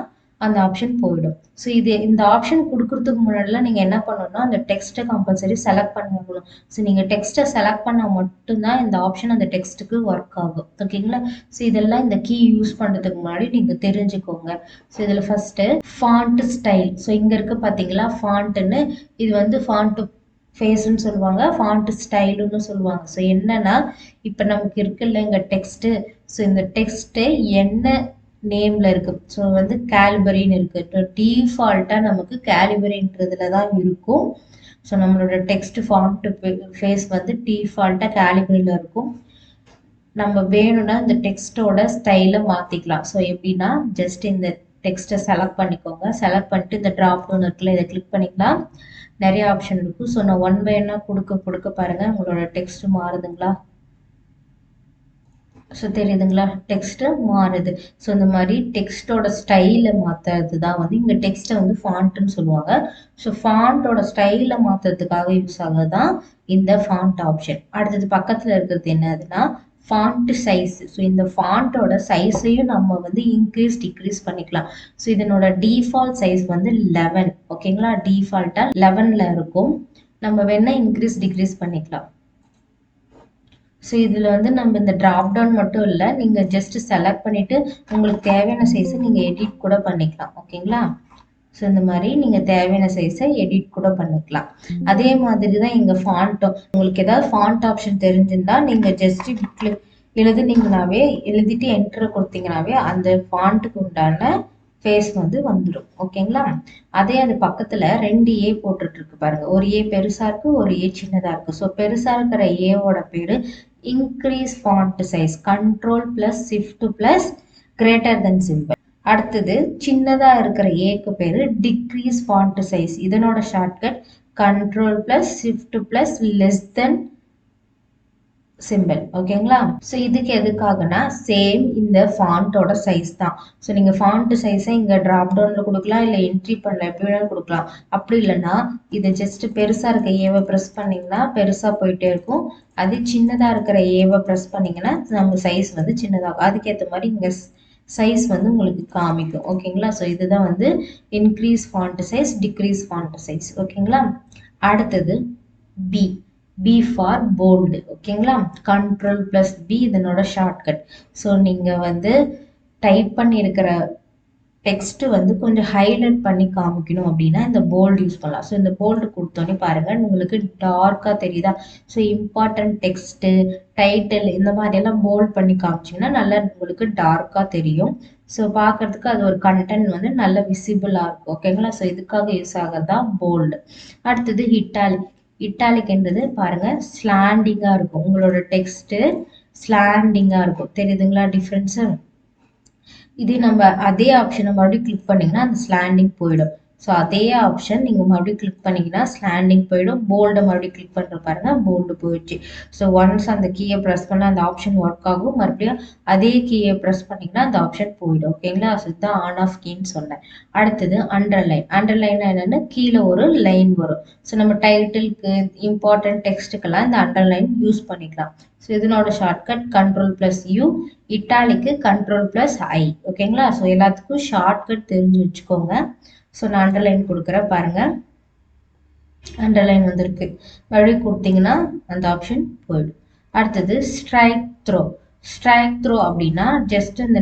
அந்த ஆப்ஷன் போயிடும். ஸோ இந்த ஆப்ஷன் கொடுக்கறதுக்கு முன்னாடிலாம் நீங்கள் என்ன பண்ணணும்னா அந்த டெக்ஸ்ட்டை கம்பல்சரி செலக்ட் பண்ணணும். ஸோ நீங்கள் டெக்ஸ்ட்டை செலக்ட் பண்ணால் மட்டும்தான் இந்த ஆப்ஷன் அந்த டெக்ஸ்ட்டுக்கு ஒர்க் ஆகும். ஓகேங்களா? ஸோ இதெல்லாம் இந்த கீ யூஸ் பண்ணுறதுக்கு முன்னாடி நீங்கள் தெரிஞ்சுக்கோங்க. ஸோ இதில் ஃபஸ்ட்டு ஃபாண்ட் ஸ்டைல். ஸோ இங்கே இருக்குது பார்த்தீங்களா ஃபாண்ட்டுன்னு, இது வந்து ஃபாண்ட் ஃபேஸ்ன்னு சொல்லுவாங்க, ஃபாண்ட் ஸ்டைலுன்னு சொல்லுவாங்க. ஸோ என்னன்னா இப்போ நமக்கு இருக்குல்ல இங்கே டெக்ஸ்ட்டு, ஸோ இந்த டெக்ஸ்ட்டு என்ன நேம்ல இருக்கு. ஸோ வந்து கேலிபரின்னு இருக்கு. டிஃபால்ட்டாக நமக்கு கேலிபரின்றதுல தான் இருக்கும். ஸோ நம்மளோட டெக்ஸ்ட் ஃபாண்ட் ஃபேஸ் வந்து டிஃபால்ட்டாக கேலிபரியில் இருக்கும். நம்ம வேணும்னா இந்த டெக்ஸ்டோட ஸ்டைலை மாற்றிக்கலாம். ஸோ எப்படின்னா ஜஸ்ட் இந்த டெக்ஸ்ட்டை செலக்ட் பண்ணிக்கோங்க. செலக்ட் பண்ணிட்டு இந்த ட்ராப் டவுன் இருக்குல்ல, இதை கிளிக் பண்ணிக்கலாம். நிறைய ஆப்ஷன் இருக்கும். ஸோ நான் 1 by 1 கொடுக்க பாருங்கள் உங்களோட டெக்ஸ்ட் மாறுதுங்களா? ஸோ தெரியுதுங்களா? டெக்ஸ்ட்டு மாறுது. ஸோ இந்த மாதிரி டெக்ஸ்ட்டோட ஸ்டைலை மாற்றுறது தான் வந்து இங்கே டெக்ஸ்ட்டை வந்து ஃபாண்ட்டுன்னு சொல்லுவாங்க. ஸோ ஃபாண்ட்டோட ஸ்டைலை மாற்றுறதுக்காக யூஸ் ஆகுது தான் இந்த ஃபாண்ட் ஆப்ஷன். அடுத்தது பக்கத்தில் இருக்கிறது என்னதுன்னா ஃபாண்ட் சைஸ். ஸோ இந்த ஃபாண்ட்டோட சைஸையும் நம்ம வந்து இன்க்ரீஸ் டிக்ரீஸ் பண்ணிக்கலாம். ஸோ இதனோட டிஃபால்ட் சைஸ் வந்து 11. ஓகேங்களா? டிஃபால்ட்டாக 11ல் இருக்கும். நம்ம வேணால் இன்க்ரீஸ் டிக்ரீஸ் பண்ணிக்கலாம். ஸோ இதில் வந்து நம்ம இந்த ட்ராப் டவுன் மட்டும் இல்லை, நீங்கள் ஜஸ்ட் செலக்ட் பண்ணிவிட்டு உங்களுக்கு தேவையான சைஸை நீங்கள் எடிட் கூட பண்ணிக்கலாம். ஓகேங்களா? ஸோ இந்த மாதிரி நீங்கள் தேவையான சைஸை எடிட் கூட பண்ணிக்கலாம். அதே மாதிரி தான் இங்கே ஃபாண்ட்டும். உங்களுக்கு ஏதாவது ஃபாண்ட் ஆப்ஷன் தெரிஞ்சிருந்தா நீங்கள் ஜஸ்ட் எழுதுனீங்கனாவே, எழுதிட்டு என்ட்ரு கொடுத்தீங்கனாவே அந்த ஃபாண்ட்டுக்கு உண்டான ஃபேஸ் வந்து வந்துடும். ஓகேங்களா? அதே அது பக்கத்தில் 2 ஏ போட்டுட்ருக்கு பாருங்க. ஒரு ஏ பெருசாக இருக்குது, ஒரு ஏ சின்னதாக இருக்குது. ஸோ பெருசாக இருக்கிற ஏவோட பேர் increase font size, Ctrl+Shift+ greater than simple. அடுத்தது சின்னதாக இருக்கிற ஏக்கு பேர் டிக்ரீஸ் ஃபாண்ட் சைஸ். இதனோட shortcut Ctrl+Shift+ less than simple. ஓகேங்களா? ஸோ இதுக்கு எதுக்காகனா சேம் இந்த ஃபாண்ட்டோட சைஸ் தான். ஸோ நீங்கள் ஃபாண்ட் சைஸை இங்கே ட்ராப் டவுனில் கொடுக்கலாம், இல்லை என்ட்ரி பண்ணல எப்படி வேணாலும் கொடுக்கலாம். அப்படி இல்லைன்னா இதை ஜஸ்ட் பெருசாக இருக்க ஏவை ப்ரெஸ் பண்ணிங்கன்னா பெருசாக போயிட்டே இருக்கும். அது சின்னதாக இருக்கிற ஏவை ப்ரெஸ் பண்ணிங்கன்னா நம்ம சைஸ் வந்து சின்னதாகும். அதுக்கேற்ற மாதிரி இங்கே சைஸ் வந்து உங்களுக்கு காமிக்கும். ஓகேங்களா? ஸோ இதுதான் வந்து increase font size, decrease font size. ஓகேங்களா? அடுத்தது பி ஃபார் போல்டு. ஓகேங்களா? Ctrl+B இதனோட ஷார்ட்கட். ஸோ நீங்கள் வந்து டைப் பண்ணியிருக்கிற டெக்ஸ்ட் வந்து கொஞ்சம் ஹைலைட் பண்ணி காமிக்கணும் அப்படின்னா இந்த போல்டு யூஸ் பண்ணலாம். ஸோ இந்த போல்டு கொடுத்தோன்னே பாருங்கள் உங்களுக்கு டார்க்காக தெரியுதா? ஸோ இம்பார்ட்டன்ட் டெக்ஸ்ட்டு, டைட்டில் இந்த மாதிரியெல்லாம் போல்ட் பண்ணி காமிச்சிங்கன்னா நல்லா உங்களுக்கு டார்க்காக தெரியும். ஸோ பார்க்குறதுக்கு அது ஒரு கண்டென்ட் வந்து நல்ல விசிபிளாக இருக்கும். ஓகேங்களா? ஸோ இதுக்காக யூஸ் ஆகிறது தான் போல்டு. அடுத்தது இட்டாலிக்ன்றது பாருங்கள் ஸ்லாண்டிங்காக இருக்கும். உங்களோட டெக்ஸ்ட்டு ஸ்லாண்டிங்காக இருக்கும். தெரியுதுங்களா டிஃப்ரென்ஸு? இதே நம்ம அதே ஆப்ஷனை மறுபடியும் கிளிக் பண்ணிங்கன்னா அந்த ஸ்லாண்டிங் போயிடும். ஸோ அதே ஆப்ஷன் நீங்கள் மறுபடியும் கிளிக் பண்ணிங்கன்னா ஸ்லாண்டிங் போயிடும். போல்டை மறுபடியும் கிளிக் பண்ணுற பாருங்க, போல்டு போயிடுச்சு. ஸோ ஒன்ஸ் அந்த கீயை ப்ரெஸ் பண்ணால் அந்த ஆப்ஷன் ஒர்க் ஆகும். மறுபடியும் அதே கீயை ப்ரெஸ் பண்ணிங்கன்னா அந்த ஆப்ஷன் போயிடும். ஓகேங்களா? ஸோ இதுதான் ஆன் ஆஃப் கீன்னு சொன்னேன். அடுத்தது அண்டர்லைன் என்னென்னு கீழே ஒரு லைன் வரும். ஸோ நம்ம டைட்டிலுக்கு இம்பார்ட்டன்ட் டெக்ஸ்ட்டுக்கெல்லாம் இந்த அண்டர்லைன் யூஸ் பண்ணிக்கலாம். ஸோ இதனோட ஷார்ட்கட் கண்ட்ரோல் ப்ளஸ் யூ, இட்டாலிக்கு கண்ட்ரோல் ப்ளஸ் ஐ. ஓகேங்களா? ஸோ எல்லாத்துக்கும் ஷார்ட்கட் தெரிஞ்சு வச்சுக்கோங்க. ஸோ நான் அண்டர்லைன் கொடுக்குறேன் பாருங்க. அண்டர்லைன் வந்திருக்கு. மறுபடியும் கொடுத்தீங்கன்னா அந்த ஆப்ஷன் போயிடும். அடுத்தது ஸ்ட்ரைக் த்ரோ. ஸ்ட்ரைக் த்ரோ அப்படின்னா ஜஸ்ட் இந்த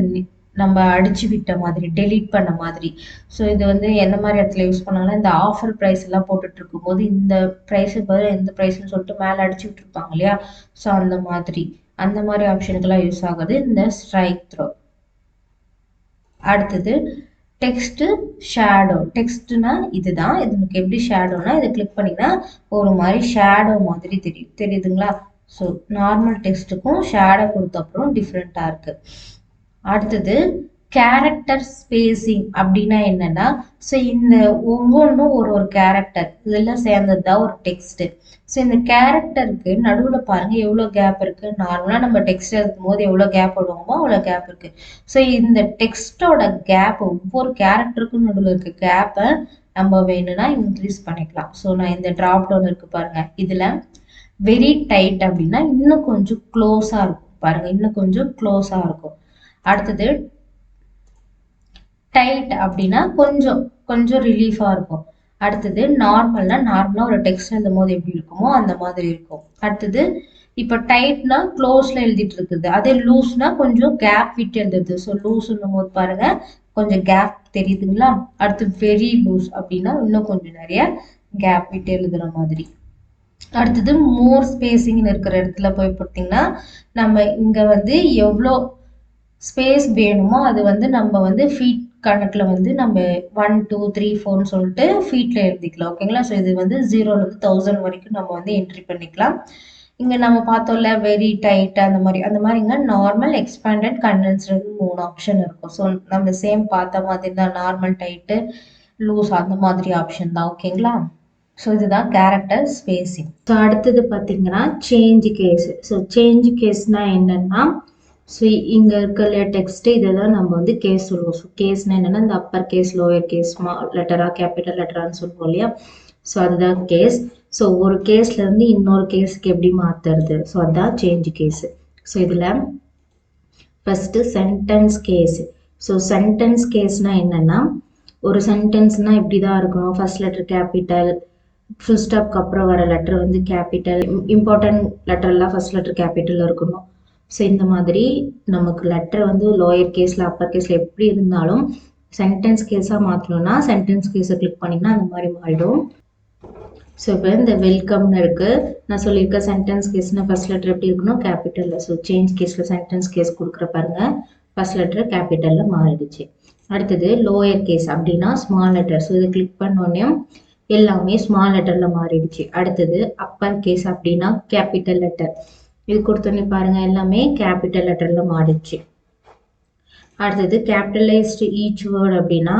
நம்ம அடிச்சு விட்ட மாதிரி, டெலீட் பண்ண மாதிரி. ஸோ இது வந்து எந்த மாதிரி இடத்துல யூஸ் பண்ணாங்கன்னா, இந்த ஆஃபர் ப்ரைஸ் எல்லாம் போட்டுட்டு இருக்கும்போது இந்த ப்ரைஸுக்கு பதில் எந்த ப்ரைஸ்ன்னு சொல்லிட்டு மேலே அடிச்சு விட்டுருப்பாங்க இல்லையா? ஸோ அந்த மாதிரி ஆப்ஷனுக்கெல்லாம் யூஸ் ஆகுது இந்த ஸ்ட்ரைக் த்ரோ. அடுத்தது டெக்ஸ்ட் ஷேடோ. டெக்ஸ்ட்னா இதுதான். இதுக்கு எப்படி ஷேடோனா, இதை கிளிக் பண்ணிங்கன்னா ஒரு மாதிரி ஷேடோ மாதிரி தெரியுதுங்களா? ஸோ நார்மல் டெக்ஸ்ட்டுக்கும் ஷேடோ கொடுத்த அப்புறம் டிஃப்ரெண்ட்டாக இருக்கு. அடுத்தது கேரக்டர் ஸ்பேசிங் அப்படின்னா என்னன்னா, ஸோ இந்த ஒவ்வொன்றும் ஒரு கேரக்டர் இதெல்லாம் சேர்ந்தது தான் ஒரு டெக்ஸ்ட். ஸோ இந்த கேரக்டருக்கு நடுவில் பாருங்க எவ்வளோ கேப் இருக்கு. நார்மலாக நம்ம டெக்ஸ்ட் எழுதும் போது எவ்வளோ கேப் விடுவோமோ அவ்வளோ கேப் இருக்கு. ஸோ இந்த டெக்ஸ்டோட கேப், ஒவ்வொரு கேரக்டருக்கும் நடுவில் இருக்க கேப்பை நம்ம வேணும்னா இன்க்ரீஸ் பண்ணிக்கலாம். ஸோ நான் இந்த டிராப் டவுன் இருக்கு பாருங்க, இதுல வெரி டைட் அப்படின்னா இன்னும் கொஞ்சம் க்ளோஸா இருக்கும் பாருங்க, இன்னும் கொஞ்சம் க்ளோஸா இருக்கும். அடுத்தது டைட் அப்படின்னா கொஞ்சம் கொஞ்சம் ரிலீஃபா இருக்கும். அடுத்தது நார்மலா ஒரு டெக்ஸ்ட் எழுதும் போது எப்படி இருக்குமோ அந்த மாதிரி இருக்கும். அடுத்தது இப்ப டைட்னா க்ளோஸ்ல எழுதிட்டு இருக்குது, அதே லூஸ்னா கொஞ்சம் கேப் விட்டு எழுதுது. ஸோ லூஸ்ன்னும் போது பாருங்க கொஞ்சம் கேப் தெரியுதுங்களா? அடுத்து வெரி லூஸ் அப்படின்னா இன்னும் கொஞ்சம் நிறைய கேப் விட்டு எழுதுற மாதிரி. அடுத்தது மோர் ஸ்பேசிங்னு இருக்கிற இடத்துல போய் பார்த்தீங்கன்னா, நம்ம இங்க வந்து எவ்வளோ ஸ்பேஸ் வேணுமோ அது வந்து நம்ம வந்து ஃபீட் கணக்கில் வந்து நம்ம 1 2 3 4ன்னு சொல்லிட்டு ஃபீட்ல எழுதிக்கலாம். ஓகேங்களா? ஸோ இது வந்து 0லேருந்து 1000 வரைக்கும் நம்ம வந்து என்ட்ரி பண்ணிக்கலாம். இங்க நம்ம பார்த்தோம்ல வெரி டைட் அந்த மாதிரி இங்க நார்மல், எக்ஸ்பேண்டட், கண்டென்ஸ்டு 3 ஆப்ஷன் இருக்கும். ஸோ நம்ம சேம் பார்த்த மாதிரி தான், நார்மல், டைட்டு, லூஸ் அந்த மாதிரி ஆப்ஷன் தான். ஓகேங்களா? ஸோ இதுதான் கேரக்டர் ஸ்பேசிங். ஸோ அடுத்தது பார்த்தீங்கன்னா சேஞ்ச் கேஸ். ஸோ சேஞ்ச் கேஸ்னா என்னன்னா, ஸோ இங்கே இருக்கிற டெக்ஸ்ட் இதெல்லாம் நம்ம வந்து கேஸ் சொல்லுவோம். ஸோ கேஸ்னா என்னன்னா, இந்த upper case, lower case, small லெட்டரா, கேபிட்டல் லெட்டரான்னு சொல்லுவோம் இல்லையா? ஸோ அதுதான் கேஸ். ஸோ ஒரு கேஸ்ல இருந்து இன்னொரு கேஸுக்கு எப்படி மாத்துறது, ஸோ அதுதான் சேஞ்ச் கேஸ். ஸோ இதுல first sentence case. So sentence கேஸ்னா என்னன்னா, ஒரு சென்டென்ஸ்னா இப்படிதான் இருக்கணும். ஃபர்ஸ்ட் லெட்டர் கேபிட்டல், ஃபுல் ஸ்டாப்க்கு அப்புறம் வர லெட்டர் வந்து கேபிட்டல், இம்பார்ட்டன்ட் லெட்டர்லாம் ஃபர்ஸ்ட் லெட்டர் கேபிட்டல் இருக்கணும். ஸோ இந்த மாதிரி நமக்கு லெட்டர் வந்து லோயர் கேஸ்ல, அப்பர் கேஸ்ல எப்படி இருந்தாலும் சென்டென்ஸ் கேஸா மாற்றணும்னா சென்டென்ஸ் கேஸை கிளிக் பண்ணிங்கன்னா அந்த மாதிரி மாறிடும். ஸோ இப்போ இந்த வெல்கம்னு இருக்கு, நான் சொல்லியிருக்க சென்டென்ஸ் கேஸ்னா ஃபர்ஸ்ட் லெட்டர் எப்படி இருக்கணும், கேபிட்டல்ல. ஸோ சேஞ்ச் கேஸ்ல சென்டென்ஸ் கேஸ் கொடுக்குற பாருங்க, ஃபர்ஸ்ட் லெட்டர் கேபிட்டல்ல மாறிடுச்சு. அடுத்தது லோயர் கேஸ் அப்படின்னா ஸ்மால் லெட்டர். ஸோ இதை கிளிக் பண்ணோடனே எல்லாமே ஸ்மால் லெட்டர்ல மாறிடுச்சு. அடுத்தது அப்பர் கேஸ் அப்படின்னா கேபிட்டல் லெட்டர். இது கொடுத்தோன்னே பாருங்க எல்லாமே கேபிட்டல் லெட்டர்ல மாறிடுச்சு. அடுத்தது கேபிட்டலைஸ்டு ஈச் வேர்ட் அப்படின்னா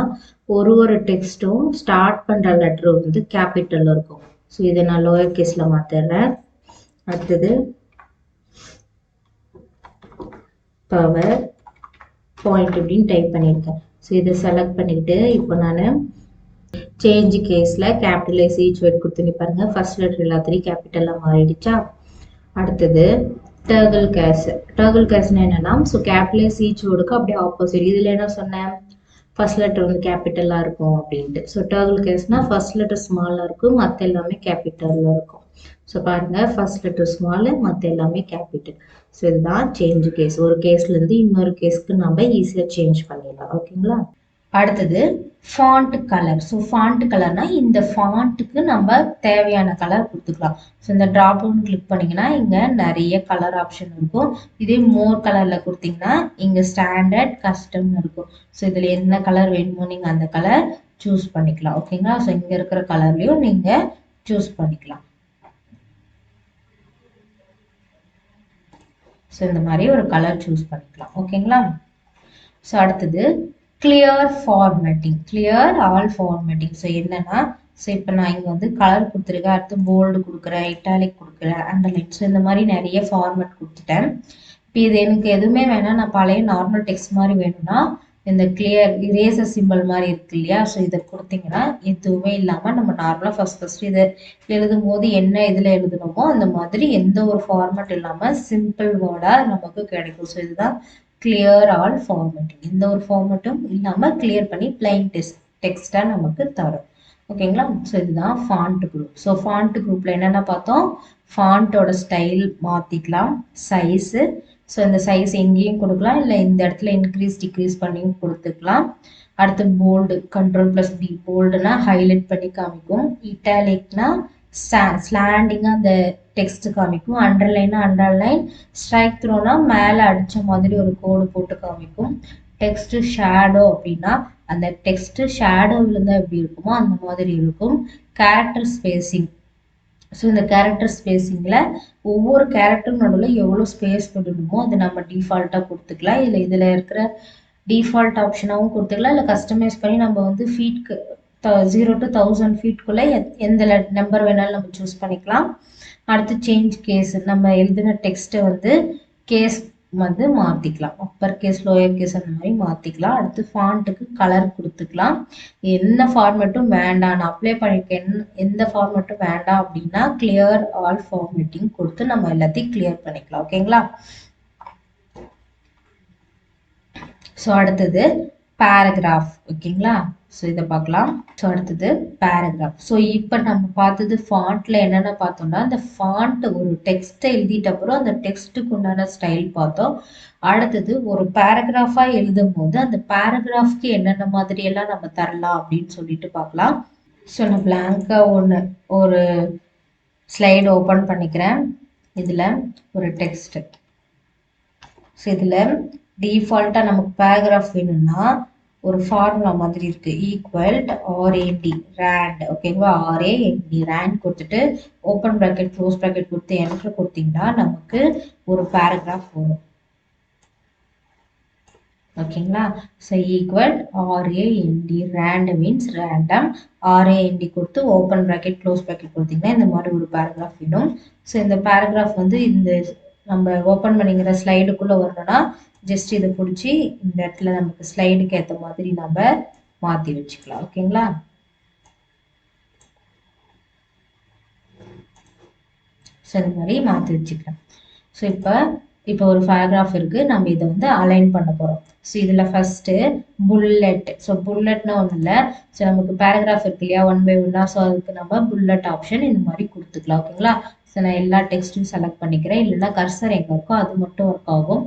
ஒரு டெக்ஸ்டும் ஸ்டார்ட் பண்ற லெட்டர் வந்து கேபிட்டல்ல இருக்கும். ஸோ இதை நான் லோயர் கேஸ்ல மாத்திடுறேன். அடுத்தது பவர் பாயிண்ட் அப்படின்னு டைப் பண்ணியிருக்கேன். ஸோ இதை செலக்ட் பண்ணிக்கிட்டு இப்போ நான் சேஞ்ச் கேஸ்ல கேபிட்டலைஸ் ஈச் வேர்ட் கொடுத்து பாருங்க, ஃபர்ஸ்ட் லெட்டர் எல்லாத்தையும் கேபிட்டல்ல மாறிடுச்சா? அடுத்தது டர்கிள் கேஸ். டர்கிள் கேஸ்னா என்னன்னா, ஸோ கேபிட்டலைஸ் ஈச் வேர்டுக்கு அப்படியே ஆப்போசிட். இதுல என்ன சொன்னேன், ஃபர்ஸ்ட் லெட்டர் வந்து கேபிட்டலா இருக்கும் அப்படின்ட்டு. ஸோ டர்கிள் கேஸ்னா ஃபர்ஸ்ட் லெட்டர் ஸ்மாலா இருக்கும், மற்ற எல்லாமே கேபிட்டல்ல இருக்கும். ஸோ பாருங்க ஃபர்ஸ்ட் லெட்டர் ஸ்மால், மற்ற எல்லாமே கேபிட்டல். ஸோ இதுதான் சேஞ்ச் கேஸ். ஒரு கேஸ்ல இருந்து இன்னொரு கேஸ்க்கு நம்ம ஈஸியா சேஞ்ச் பண்ணிடலாம். ஓகேங்களா? அடுத்தது ஃபாண்ட் கலர். ஸோ ஃபாண்ட் கலர்னா இந்த ஃபாண்ட்டுக்கு நம்ம தேவையான கலர் கொடுத்துக்கலாம். ஸோ இந்த ட்ராப் டவுன் கிளிக் பண்ணீங்கன்னா இங்க நிறைய கலர் ஆப்ஷன் இருக்கும். இதே மோர் கலர்ல கொடுத்தீங்கன்னா இங்க ஸ்டாண்டர்ட், கஸ்டம்னு இருக்கும். ஸோ இதுல என்ன கலர் வேணுமோ நீங்க அந்த கலர் சூஸ் பண்ணிக்கலாம். ஓகேங்களா? ஸோ இங்க இருக்கிற கலர்லயும் நீங்க சூஸ் பண்ணிக்கலாம். ஸோ இந்த மாதிரி ஒரு கலர் சூஸ் பண்ணிக்கலாம். ஓகேங்களா? ஸோ அடுத்தது clear formatting, clear all formatting. So என்னன்னா, ஸோ இப்போ நான் இங்கே வந்து கலர் கொடுத்துருக்கேன், அடுத்து போல்டு கொடுக்குறேன், இட்டாலிக் கொடுக்குறேன், அண்டர்லைன். ஸோ இந்த மாதிரி நிறைய ஃபார்மேட் கொடுத்துட்டேன். இப்போ இது எனக்கு எதுவுமே வேணாம், நான் பழைய நார்மல் டெக்ஸ்ட் மாதிரி வேணும்னா இந்த கிளியர் இரேசர் சிம்பிள் மாதிரி இருக்கு இல்லையா? ஸோ இதை கொடுத்தீங்கன்னா எதுவுமே இல்லாமல் நம்ம நார்மலாக ஃபர்ஸ்ட் இதை எழுதும் போது என்ன இதில் எழுதணுமோ அந்த மாதிரி எந்த ஒரு ஃபார்மேட் இல்லாமல் சிம்பிள் வேர்டாக நமக்கு கிடைக்கும். ஸோ இதுதான் கிளியர் ஆல் ஃபார்மேட்டிங். எந்த ஒரு ஃபார்மேட்டும் இல்லாமல் கிளியர் பண்ணி பிளைன் டெக்ஸ்டாக நமக்கு தரும். ஓகேங்களா? ஸோ இதுதான் ஃபாண்ட் குரூப். ஸோ ஃபாண்ட் குரூப்பில் என்னென்ன பார்த்தோம்? ஃபாண்ட்டோட ஸ்டைல் மாற்றிக்கலாம், சைஸு. ஸோ இந்த சைஸ் எங்கேயும் கொடுக்கலாம், இல்லை இந்த இடத்துல இன்க்ரீஸ் டிக்ரீஸ் பண்ணியும் கொடுத்துக்கலாம். அடுத்து போல்டு, Ctrl+D. போல்டுனா ஹைலைட் பண்ணி காமிக்கும், இட்டாலிக்னா ஸ்லாண்டிங்காக அந்த டெக்ஸ்ட் காமிக்கும், அண்டர்லைனா அண்டர்லைன், ஸ்ட்ரைக் த்ரோனா மேலே அடித்த மாதிரி ஒரு கோடு போட்டு காமிக்கும். டெக்ஸ்ட் ஷேடோ அப்படின்னா அந்த டெக்ஸ்ட் ஷேடோ விழுந்தா எப்படி இருக்குமோ அந்த மாதிரி இருக்கும். Character spacing. ஸோ இந்த கேரக்டர் ஸ்பேசிங்கில் ஒவ்வொரு கேரக்டர் நடுவில் எவ்வளோ ஸ்பேஸ் விடணுமோ அது நம்ம டிஃபால்ட்டாக கொடுத்துக்கலாம். இல்லை இதில் இருக்கிற டிஃபால்ட் ஆப்ஷனாகவும் கொடுத்துக்கலாம், இல்லை கஸ்டமைஸ் பண்ணி நம்ம வந்து ஃபீட்க்கு 0 to 1000 ஃபீட்குள்ளே எந்த நம்பர் வேணாலும் நம்ம சூஸ் பண்ணிக்கலாம். அடுத்து சேஞ்ச் கேஸ், நம்ம எழுதின டெக்ஸ்ட்டை வந்து கேஸ் வந்து மாற்றிக்கலாம், அப்பர் கேஸ் லோயர் கேஸ் அந்த மாதிரி மாற்றிக்கலாம். அடுத்து ஃபாண்ட்டுக்கு கலர் கொடுத்துக்கலாம். என்ன ஃபார்மேட்டும் வேண்டாம், நான் அப்ளை பண்ணியிருக்கேன், எந்த ஃபார்மேட்டும் வேண்டாம் அப்படின்னா கிளியர் ஆல் ஃபார்மேட்டிங் கொடுத்து நம்ம எல்லாத்தையும் கிளியர் பண்ணிக்கலாம். ஓகேங்களா? ஸோ அடுத்தது பேராகிராஃப். ஓகேங்களா? ஸோ இதை பார்க்கலாம். ஸோ அடுத்தது பேராகிராஃப். ஸோ இப்போ நம்ம பார்த்தது ஃபாண்ட்ல என்னென்ன பார்த்தோம்னா, அந்த ஃபாண்ட் ஒரு டெக்ஸ்ட்டை எழுதிட்ட அப்புறம் அந்த டெக்ஸ்ட்டுக்கு உண்டான ஸ்டைல் பார்த்தோம். அடுத்தது ஒரு பேராகிராஃபாக எழுதும் போது அந்த பேராகிராஃப்க்கு என்னென்ன மாதிரியெல்லாம் நம்ம தரலாம் அப்படின்னு சொல்லிட்டு பார்க்கலாம். ஸோ நான் பிளாங்காக ஒரு ஸ்லைடு ஓப்பன் பண்ணிக்கிறேன். இதில் ஒரு டெக்ஸ்ட்டு. ஸோ இதில் டிஃபால்ட்டாக நமக்கு பேராகிராஃப் வேணும்னா ஒரு ஃபார்முலா மாதிரி இருக்கு, ஈக்குவல் RAND ரேண்ட். ஓகேங்களா? RAND ரேண்ட் கொடுத்துட்டு ஓப்பன் ப்ராக்கெட் க்ளோஸ் ப்ராக்கெட் கொடுத்து என்டர் கொடுத்தீங்கன்னா நமக்கு ஒரு பேராகிராஃப் வரும். ஓகேங்களா? So equal RAND rand means random, RAND கொடுத்து ஓப்பன் ப்ராக்கெட் க்ளோஸ் ப்ராக்கெட் கொடுத்தீங்கன்னா இந்த மாதிரி ஒரு பேராகிராஃப் வேணும். ஸோ இந்த பேராகிராஃப் வந்து இந்த நம்ம ஓப்பன் பண்ணிக்கிற ஸ்லைடுக்குள்ளே வரணும்னா ஜஸ்ட் இதை பிடிச்சி இந்த இடத்துல நமக்கு ஸ்லைடுக்கு ஏற்ற மாதிரி நம்ம மாற்றி வச்சுக்கலாம். ஓகேங்களா? ஸோ இந்த மாதிரி மாற்றி வச்சுக்கலாம். ஸோ இப்போ ஒரு பேராகிராஃப் இருக்கு, நம்ம இதை வந்து அலைன் பண்ண போகிறோம். ஸோ இதில் ஃபர்ஸ்ட்டு புல்லட். ஸோ புல்லட்னா ஒன்றும் இல்லை, ஸோ நமக்கு பேராகிராஃப் இருக்கு இல்லையா 1 by 1. ஸோ அதுக்கு நம்ம புல்லட் ஆப்ஷன் இந்த மாதிரி கொடுத்துக்கலாம். ஓகேங்களா? ஸோ நான் எல்லா டெக்ஸ்ட்டும் செலக்ட் பண்ணிக்கிறேன், இல்லைன்னா கர்சர் எங்கே இருக்கோ அது மட்டும் ஒர்க் ஆகும்.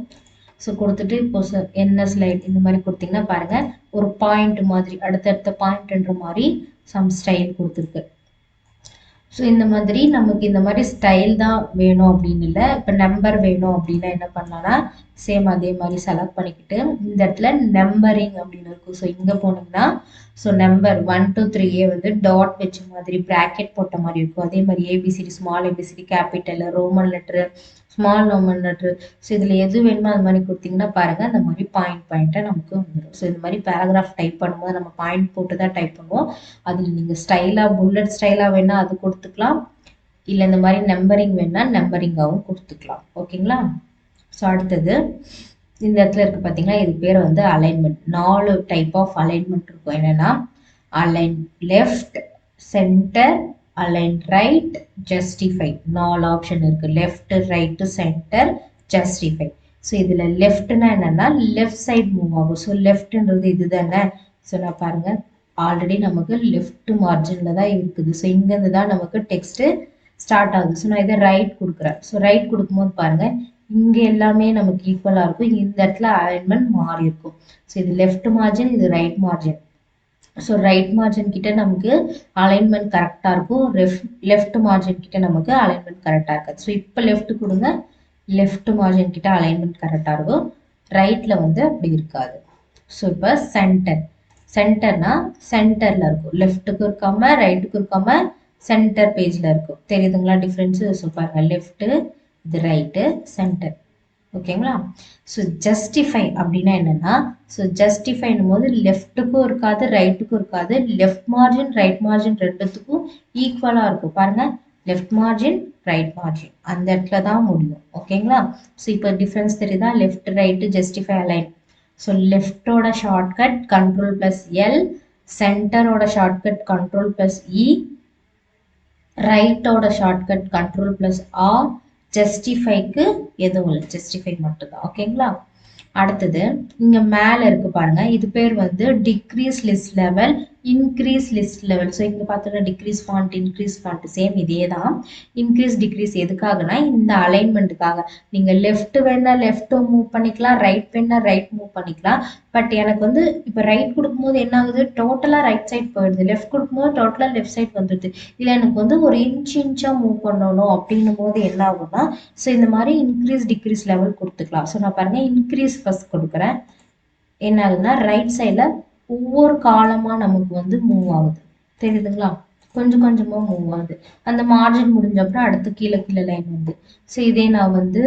ஸோ கொடுத்துட்டு இப்போ என்ன ஸ்லைட் இந்த மாதிரி கொடுத்தீங்கன்னா பாருங்கள் ஒரு பாயிண்ட் மாதிரி அடுத்தடுத்த பாயிண்ட்ன்ற மாதிரி சம் ஸ்டைல் கொடுத்துருக்கு. ஸோ இந்த மாதிரி நமக்கு இந்த மாதிரி ஸ்டைல் தான் வேணும் அப்படின்னு இல்லை. இப்போ நம்பர் வேணும் அப்படின்னா என்ன பண்ணலாம்னா சேம் அதே மாதிரி செலக்ட் பண்ணிக்கிட்டு இந்த இடத்துல நம்பரிங் அப்படின்னு இருக்கும். ஸோ இங்கே போனீங்கன்னா ஸோ நம்பர் 1 to 3 வந்து டாட் வச்ச மாதிரி ப்ராக்கெட் போட்ட மாதிரி இருக்கும். அதே மாதிரி ABCD small ABCD capital Roman letter small Roman letter. So இதில் எது வேணுமோ அது மாதிரி கொடுத்தீங்கன்னா பாருங்கள் அந்த மாதிரி பாயிண்ட்டாக நமக்கு வந்துடும். ஸோ இந்த மாதிரி பேராகிராஃப் டைப் பண்ணும்போது நம்ம பாயிண்ட் போட்டு தான் டைப் பண்ணுவோம். அதில் நீங்கள் ஸ்டைலாக புல்லட் ஸ்டைலாக வேணால் அது கொடுத்துக்கலாம், இல்லை இந்த மாதிரி நம்பரிங் வேணால் நம்பரிங்காகவும் கொடுத்துக்கலாம். ஓகேங்களா? ஸோ அடுத்தது இந்த இடத்துல இருக்குது பார்த்தீங்களா, இது பேர் வந்து அலைன்மெண்ட். 4 டைப் ஆஃப் அலைன்மெண்ட் இருக்கும். என்னென்னா align left, centre, align right, justify. 4 option இருக்குது, left, right, centre, justify. So இதில் லெஃப்ட்னா என்னென்னா லெஃப்ட் சைட் மூவ் ஆகும். ஸோ லெஃப்ட்ன்றது இது தானே. ஸோ நான் பாருங்கள் ஆல்ரெடி நமக்கு லெஃப்ட் மார்ஜினில் தான் இருக்குது. ஸோ இங்கேருந்து தான் நமக்கு டெக்ஸ்ட்டு ஸ்டார்ட் ஆகுது. ஸோ நான் இதை ரைட் கொடுக்குறேன். ஸோ ரைட் கொடுக்கும்போது பாருங்கள் இங்கே எல்லாமே நமக்கு ஈக்குவலாக இருக்கும், இந்த இடத்துல அலைன்மெண்ட் மாறி இருக்கும். ஸோ இது லெஃப்ட் மார்ஜின், இது right margin. So right margin கிட்ட நமக்கு அலைன்மெண்ட் கரெக்டாக இருக்கும், லெஃப்ட் மார்ஜின் கிட்ட நமக்கு அலைன்மெண்ட் கரெக்டாக இருக்காது. ஸோ இப்போ லெஃப்ட் கொடுங்க, லெஃப்ட் மார்ஜின் கிட்ட அலைன்மெண்ட் கரெக்டாக இருக்கும், ரைட்டில் வந்து அப்படி இருக்காது. ஸோ இப்போ சென்டர்னா சென்டரில் இருக்கும், லெஃப்ட்டுக்கும் இருக்காம ரைட்டுக்கும் இருக்காம சென்டர் பேஜில் இருக்கும். தெரியுதுங்களா டிஃப்ரென்ஸு? ஸோ பாருங்க லெஃப்ட்டு, இது ரைட்டு, சென்டர். ஓகேங்களா? ஸோ ஜஸ்டிஃபை அப்படின்னா என்னன்னா, ஸோ ஜஸ்டிஃபைனும் போது லெஃப்ட்டுக்கும் இருக்காது ரைட்டுக்கும் இருக்காது, லெஃப்ட் மார்ஜின் ரைட் மார்ஜின் ரெண்டுத்துக்கும் ஈக்குவலாக இருக்கும். பாருங்க லெஃப்ட் மார்ஜின் ரைட் மார்ஜின் அந்த இடத்துல தான் முடியும். ஓகேங்களா? ஸோ இப்போ டிஃப்ரென்ஸ் தெரியுதா? Left right justify align. So லெஃப்டோட ஷார்ட்கட் கண்ட்ரோல் ப்ளஸ் எல், சென்டரோட ஷார்ட்கட் கண்ட்ரோல் ப்ளஸ் இ, ரைட்டோட ஷார்ட்கட் கண்ட்ரோல் ப்ளஸ் ஆர், ஜஸ்டிஃபைக்கு எதுவும் இல்லை, ஜஸ்டிஃபை மட்டும்தான். ஓகேங்களா? அடுத்தது இங்க மேல இருக்கு பாருங்க, இது பேர் வந்து decrease list level, increase list level. So இங்க பார்த்தோம்னா decrease font, increase font same இதே தான். இன்க்ரீஸ் டிக்ரீஸ் எதுக்காகனா இந்த அலைன்மெண்ட்டுக்காக. நீங்க லெஃப்ட் வேணா லெஃப்ட் மூவ் பண்ணிக்கலாம், ரைட் வேணா ரைட் மூவ் பண்ணிக்கலாம். பட் எனக்கு வந்து இப்போ ரைட் கொடுக்கும்போது என்ன ஆகுது, டோட்டலா ரைட் சைட் போயிடுது, லெஃப்ட் கொடுக்கும்போது டோட்டலா லெஃப்ட் சைட் வந்துடுது. இல்லை எனக்கு வந்து ஒரு இன்ச்சா மூவ் பண்ணணும் அப்படின்னும் போது என்ன ஆகும்னா, ஸோ இந்த மாதிரி இன்க்ரீஸ் டிக்ரீஸ் லெவல் கொடுத்துக்கலாம். ஸோ நான் பாருங்க இன்க்ரீஸ் ஃபர்ஸ்ட் கொடுக்குறேன். என்ன ஆகுதுன்னா ரைட் சைடில் ஒவ்வொரு காலமா நமக்கு வந்து மூவ் ஆகுது, தெரியுதுங்களா? கொஞ்சம் கொஞ்சமா மூவ் ஆகுது. அந்த மார்ஜின் முடிஞ்ச அப்புறம் அடுத்து கீழே கீழே லைன் வந்து. ஸோ இதே நான் வந்து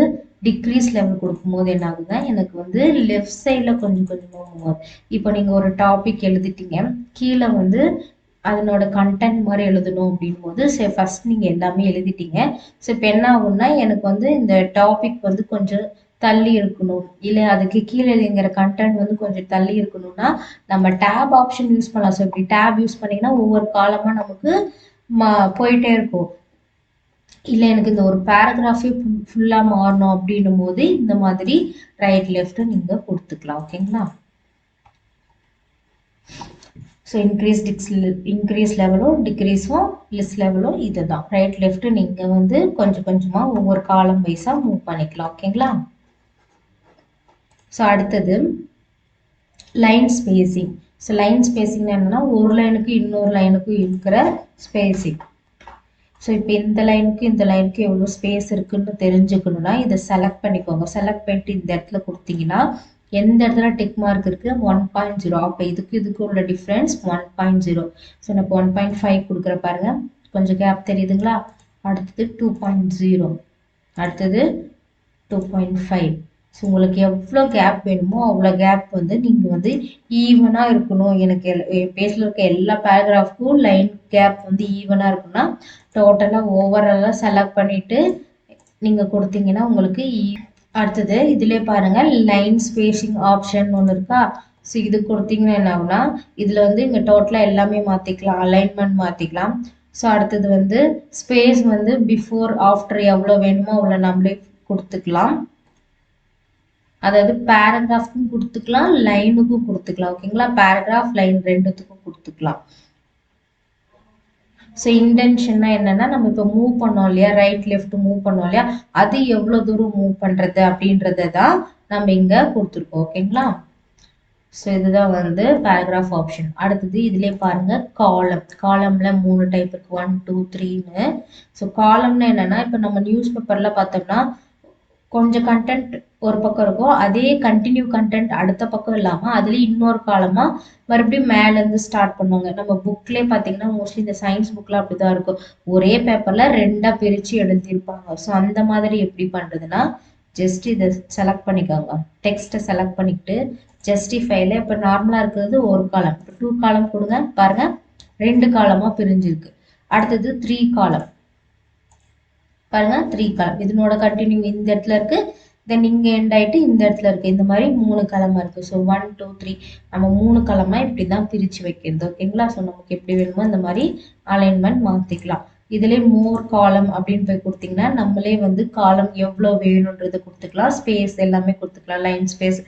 டிக்ரீஸ் லெவல் கொடுக்கும்போது என்ன ஆகுதுன்னா எனக்கு வந்து லெஃப்ட் சைடில் கொஞ்சம் கொஞ்சமா மூவ் ஆகுது. இப்போ நீங்க ஒரு டாபிக் எழுதிட்டீங்க, கீழே வந்து அதனோட கண்டென்ட் மாதிரி எழுதணும் அப்படின் போது சரி ஃபர்ஸ்ட் நீங்க எல்லாமே எழுதிட்டீங்க. ஸோ இப்போ என்ன ஆகும்னா எனக்கு வந்து இந்த டாபிக் வந்து கொஞ்சம் தள்ளி இருக்கணும், இல்லை அதுக்கு கீழே எழுதிங்கிற கண்டென்ட் வந்து கொஞ்சம் தள்ளி இருக்கணும்னா நம்ம டேப் ஆப்ஷன் யூஸ் பண்ணலாம். ஸோ இப்படி டேப் யூஸ் பண்ணீங்கன்னா ஒவ்வொரு காலமா நமக்கு போயிட்டே இருக்கும். இல்லை எனக்கு இந்த ஒரு பேராகிராஃபே ஃபுல்லாக மாறணும் அப்படின்னும் போது இந்த மாதிரி ரைட் லெஃப்ட் நீங்க கொடுத்துக்கலாம். ஓகேங்களா? ஸோ இன்க்ரீஸ் லெவலும் டிக்ரீஸும் லிஸ்ட் லெவலும் இதுதான். ரைட் லெஃப்ட் நீங்க வந்து கொஞ்சம் கொஞ்சமா ஒவ்வொரு காலம் வைஸா மூவ் பண்ணிக்கலாம். ஓகேங்களா? ஸோ அடுத்தது line spacing. So line spacing என்னன்னா ஒரு லைனுக்கு இன்னொரு லைனுக்கு இருக்கிற ஸ்பேசிங். ஸோ இப்போ இந்த லைனுக்கு இந்த லைனுக்கு எவ்வளோ ஸ்பேஸ் இருக்குன்னு தெரிஞ்சுக்கணும்னா இதை செலக்ட் பண்ணிக்கோங்க. செலக்ட் பண்ணிட்டு இந்த இடத்துல கொடுத்தீங்கன்னா எந்த இடத்துல டிக் மார்க் இருக்கு 1.0. அப்போ இதுக்கு உள்ள டிஃப்ரென்ஸ் 1.0. ஸோ நான் இப்போ 1.5 கொடுக்குற பாருங்க, கொஞ்சம் கேப் தெரியுதுங்களா? அடுத்தது 2.0, அடுத்தது 2.5. ஸோ உங்களுக்கு எவ்வளோ கேப் வேணுமோ அவ்வளோ கேப் வந்து நீங்கள் வந்து ஈவனாக இருக்கணும். எனக்கு பேஜில் இருக்க எல்லா பேராகிராஃப்க்கும் லைன் கேப் வந்து ஈவனாக இருக்குன்னா டோட்டலாக ஓவராலாக செலக்ட் பண்ணிவிட்டு நீங்கள் கொடுத்தீங்கன்னா உங்களுக்கு அடுத்தது இதிலே பாருங்கள் லைன் ஸ்பேசிங் ஆப்ஷன் ஒன்று இருக்கா? ஸோ இது கொடுத்தீங்கன்னா என்ன ஆகுனா இதில் வந்து இங்கே டோட்டலாக எல்லாமே மாற்றிக்கலாம், அலைன்மெண்ட் மாற்றிக்கலாம். ஸோ அடுத்தது வந்து ஸ்பேஸ் வந்து பிஃபோர் ஆஃப்டர் எவ்வளோ வேணுமோ அவ்வளோ நம்மளே கொடுத்துக்கலாம். அதாவது பேராகிராஃப்க்கும் கொடுத்துக்கலாம், லைனுக்கும் கொடுத்துக்கலாம். ஓகேங்களா? பேராகிராஃப் லைன் ரெண்டுத்துக்கும் கொடுத்துக்கலாம். ஸோ இன்டென்ஷன்னா என்னன்னா நம்ம இப்போ மூவ் பண்ணோம் இல்லையா, ரைட் லெஃப்ட் மூவ் பண்ணோம் இல்லையா, அது எவ்வளோ தூரம் மூவ் பண்ணுறது அப்படின்றத தான் நம்ம இங்கே கொடுத்துருக்கோம். ஓகேங்களா? ஸோ இதுதான் வந்து பேராகிராஃப் ஆப்ஷன். அடுத்தது இதுலேயே பாருங்க காலம். காலம்ல 3 டைப் இருக்கு, 1 2 3ன்னு. ஸோ காலம்னா என்னன்னா இப்போ நம்ம நியூஸ் பேப்பர்ல பார்த்தோம்னா கொஞ்சம் கண்டென்ட் ஒரு பக்கம் இருக்கும், அதே கண்டினியூ கண்டென்ட் அடுத்த பக்கம் இல்லாமல் அதுலேயும் இன்னொரு காலமா மறுபடியும் மேலேருந்து ஸ்டார்ட் பண்ணுவாங்க. நம்ம புக்லேயே பார்த்தீங்கன்னா மோஸ்ட்லி இந்த சயின்ஸ் புக்கில் அப்படிதான் இருக்கும், ஒரே பேப்பரில் 2ஆக பிரித்து எழுதியிருப்பாங்க. ஸோ அந்த மாதிரி எப்படி பண்ணுறதுன்னா ஜஸ்ட் இதை செலக்ட் பண்ணிக்கோங்க, டெக்ஸ்ட்டை செலக்ட் பண்ணிக்கிட்டு ஜஸ்டிஃபைல இப்போ நார்மலாக இருக்கிறது ஒரு காலம், இப்போ 2 காலம் கொடுங்க பாருங்க, 2 காலமாக பிரிஞ்சிருக்கு. அடுத்தது 3 காலம் பாருங்க, 3 காலம் இதனோட கண்டினியூ இந்த இடத்துல இருக்கு, தென் இங்க எண்ட் ஆயிட்டு இந்த இடத்துல இருக்கு. இந்த மாதிரி 3 காலமா இருக்கு. ஸோ 1 2 3 நம்ம 3 காலமா இப்படிதான் பிரிச்சு வைக்கிறது. ஓகேங்களா? ஸோ நமக்கு எப்படி வேணுமோ இந்த மாதிரி அலைன்மெண்ட் மாத்திக்கலாம். இதுல மோர் காலம் அப்படின்னு போய் கொடுத்தீங்கன்னா நம்மளே வந்து காலம் எவ்வளவு வேணும்ன்றது கொடுத்துக்கலாம், ஸ்பேஸ் எல்லாமே கொடுத்துக்கலாம், லைன் ஸ்பேஸ்,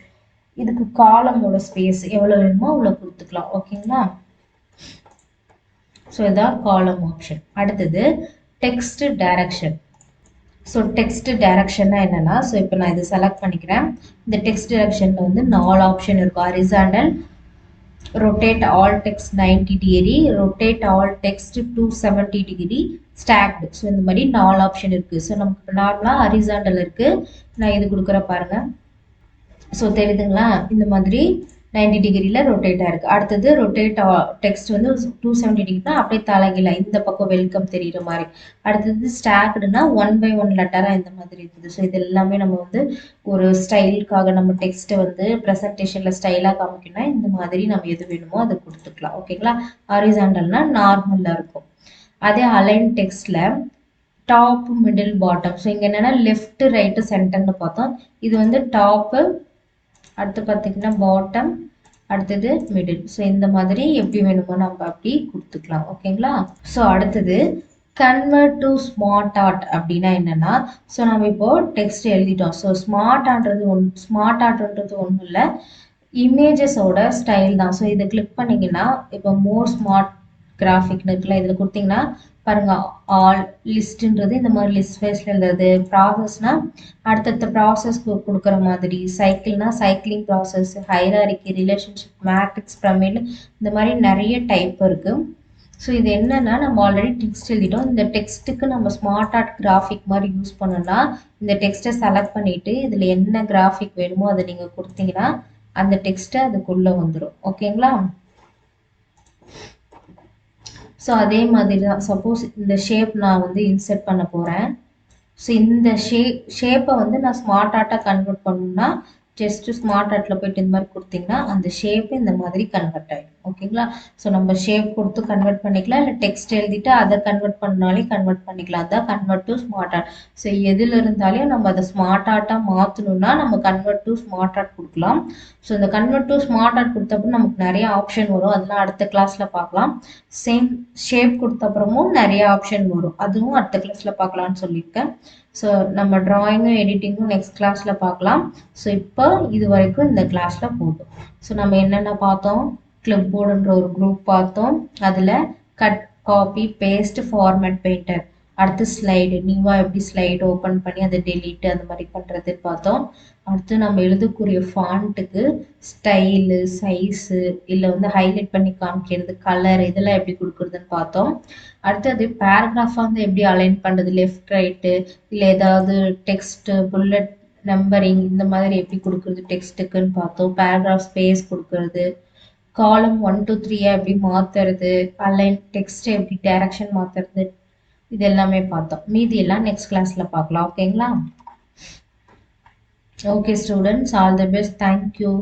இதுக்கு காலமோட ஸ்பேஸ் எவ்வளவு வேணுமோ அவ்வளவு கொடுத்துக்கலாம். ஓகேங்களா? ஸோ இதான் காலம் ஆப்ஷன். அடுத்தது டெக்ஸ்ட் டைரக்ஷன். ஸோ டெக்ஸ்ட் டைரக்ஷன்னா என்னன்னா, ஸோ இப்போ நான் இதை செலக்ட் பண்ணிக்கிறேன். இந்த டெக்ஸ்ட் டைரக்ஷன்ல வந்து 4 ஆப்ஷன் இருக்கும். Horizontal, rotate all text 90 degree, rotate all text 270 degree, stocked. So இந்த மாதிரி 4 ஆப்ஷன் இருக்கு. ஸோ நமக்கு நார்மலாக ஹரிசாண்டல் இருக்கு, நான் இது கொடுக்குற பாருங்க. ஸோ தெரியுதுங்களா? இந்த மாதிரி 90 டிகிரியில் ரொட்டேட் ஆயிருக்கு. அடுத்தது ரொட்டேட் டெக்ஸ்ட் வந்து 270 டிகிரினா அப்படியே தலைகீழ இந்த பக்கம் வெல்கம் தெரியுற மாதிரி. அடுத்தது ஸ்டாக்டுனா 1 by 1 லெட்டராக இந்த மாதிரி இருக்குது. ஸோ இது எல்லாமே நம்ம வந்து ஒரு ஸ்டைலுக்காக நம்ம டெக்ஸ்ட்டை வந்து ப்ரெசன்டேஷனில் ஸ்டைலாக காமிக்கணும்னா இந்த மாதிரி நம்ம எது வேணுமோ அதை கொடுத்துக்கலாம். ஓகேங்களா? ஹாரிசாண்டல்னா நார்மலாக இருக்கும். அதே அலைன் டெக்ஸ்ட்ல டாப் மிடில் பாட்டம். ஸோ இங்கே என்னன்னா லெஃப்ட் ரைட்டு சென்டர்னு பார்த்தோம், இது வந்து டாப்பு அடுத்து பார்த்தீங்கன்னா பாட்டம், அடுத்தது மிடில். ஸோ இந்த மாதிரி எப்படி வேணுமோ நம்ம அப்படி கொடுத்துக்கலாம். ஓகேங்களா? ஸோ அடுத்தது கன்வெர்ட் டு ஸ்மார்ட் ஆர்ட் அப்படின்னா என்னன்னா, ஸோ நம்ம இப்போ டெக்ஸ்ட் எழுதிட்டோம். ஸோ ஸ்மார்ட் ஆர்ட்ன்றது ஒன்றும் இல்லை, இமேஜஸோட ஸ்டைல் தான். ஸோ இதை கிளிக் பண்ணீங்கன்னா இப்போ மோர் ஸ்மார்ட் கிராஃபிக்னு இருக்குல்ல, இதில் கொடுத்தீங்கன்னா பாருங்க, ஆல் லிஸ்ட்ன்றது இந்த மாதிரி லிஸ்ட் வைஸ்ல எழுதுறது, ப்ராசஸ்னா அடுத்தடுத்த ப்ராசஸ்க்கு கொடுக்குற மாதிரி, சைக்கிள்னா cycling process, hierarchy, relationship, matrix, pyramid, இந்த மாதிரி நிறைய டைப் இருக்கு. ஸோ இது என்னன்னா, நம்ம ஆல்ரெடி டெக்ஸ்ட் எழுதிட்டோம். இந்த டெக்ஸ்ட்டுக்கு நம்ம ஸ்மார்ட் ஆர்ட் கிராஃபிக் மாதிரி யூஸ் பண்ணோம்னா, இந்த டெக்ஸ்ட்டை செலக்ட் பண்ணிட்டு இதில் என்ன கிராஃபிக் வேணுமோ அதை நீங்கள் கொடுத்தீங்கன்னா அந்த டெக்ஸ்ட்டை அதுக்குள்ளே வந்துடும். ஓகேங்களா? ஸோ அதே மாதிரி தான், சப்போஸ் இந்த ஷேப் நான் வந்து இன்சர்ட் பண்ண போகிறேன். ஸோ இந்த ஷேப்பை வந்து நான் ஸ்மார்ட் ஆர்ட்டாக கன்வெர்ட் பண்ணணும்னா ஜஸ்ட் ஸ்மார்ட் ஆர்ட்டில் போயிட்டு இந்த மாதிரி கொடுத்தீங்கன்னா அந்த ஷேப் இந்த மாதிரி கன்வெர்ட் ஆகிடும். ஓகேங்களா? ஸோ நம்ம ஷேப் கொடுத்து கன்வெர்ட் பண்ணிக்கலாம், இல்லை டெக்ஸ்ட் எழுதிட்டு அதை கன்வெர்ட் பண்ணாலே கன்வெர்ட் பண்ணிக்கலாம். அதான் convert to smart art. So எதில் இருந்தாலும் நம்ம அதை ஸ்மார்ட் ஆர்ட்டாக மாற்றணும்னா நம்ம கன்வெர்ட் டு ஸ்மார்ட் ஆர்ட் கொடுக்கலாம். ஸோ இந்த கன்வெர்ட் டு ஸ்மார்ட் ஆர்ட் கொடுத்தப்பறம் நமக்கு நிறைய ஆப்ஷன் வரும், அதெல்லாம் அடுத்த கிளாஸில் பார்க்கலாம். சேம் ஷேப் கொடுத்தப்புறமும் நிறைய ஆப்ஷன் வரும், அதுவும் அடுத்த கிளாஸில் பார்க்கலான்னு சொல்லியிருக்கேன். ஸோ நம்ம ட்ராயிங்கும் எடிட்டிங்கும் நெக்ஸ்ட் கிளாஸில் பார்க்கலாம். ஸோ இப்போ இது வரைக்கும் இந்த கிளாஸில் போதும். ஸோ நம்ம என்னென்ன பார்த்தோம்? கிளிப் போர்டுன்ற ஒரு குரூப் பார்த்தோம், அதில் cut, copy, paste, format, painter, அடுத்து ஸ்லைடு, நீவா எப்படி ஸ்லைடு ஓப்பன் பண்ணி அதை டெலீட் அந்த மாதிரி பண்ணுறது பார்த்தோம். அடுத்து நம்ம எழுதக்கூடிய ஃபாண்ட்டுக்கு ஸ்டைலு, சைஸு, இல்லை வந்து ஹைலைட் பண்ணி காமிக்கிறது, கலர், இதெல்லாம் எப்படி கொடுக்குறதுன்னு பார்த்தோம். அடுத்தது பேராகிராஃபாக வந்து எப்படி அலைன் பண்ணுறது, லெஃப்ட் ரைட்டு, இல்லை ஏதாவது டெக்ஸ்ட்டு, புல்லட், நம்பரிங் இந்த மாதிரி எப்படி கொடுக்குறது டெக்ஸ்ட்டுக்குன்னு பார்த்தோம். பேராகிராஃப் ஸ்பேஸ் கொடுக்குறது, காலம் 1 to 3 எப்படி மாற்றுறது, அலைன் டெக்ஸ்ட்டை எப்படி டைரக்ஷன் மாற்றுறது, இது எல்லாமே பார்த்தோம். மீதி எல்லாம் நெக்ஸ்ட் கிளாஸில் பார்க்கலாம். ஓகேங்களா? Okay students, all the best. Thank you.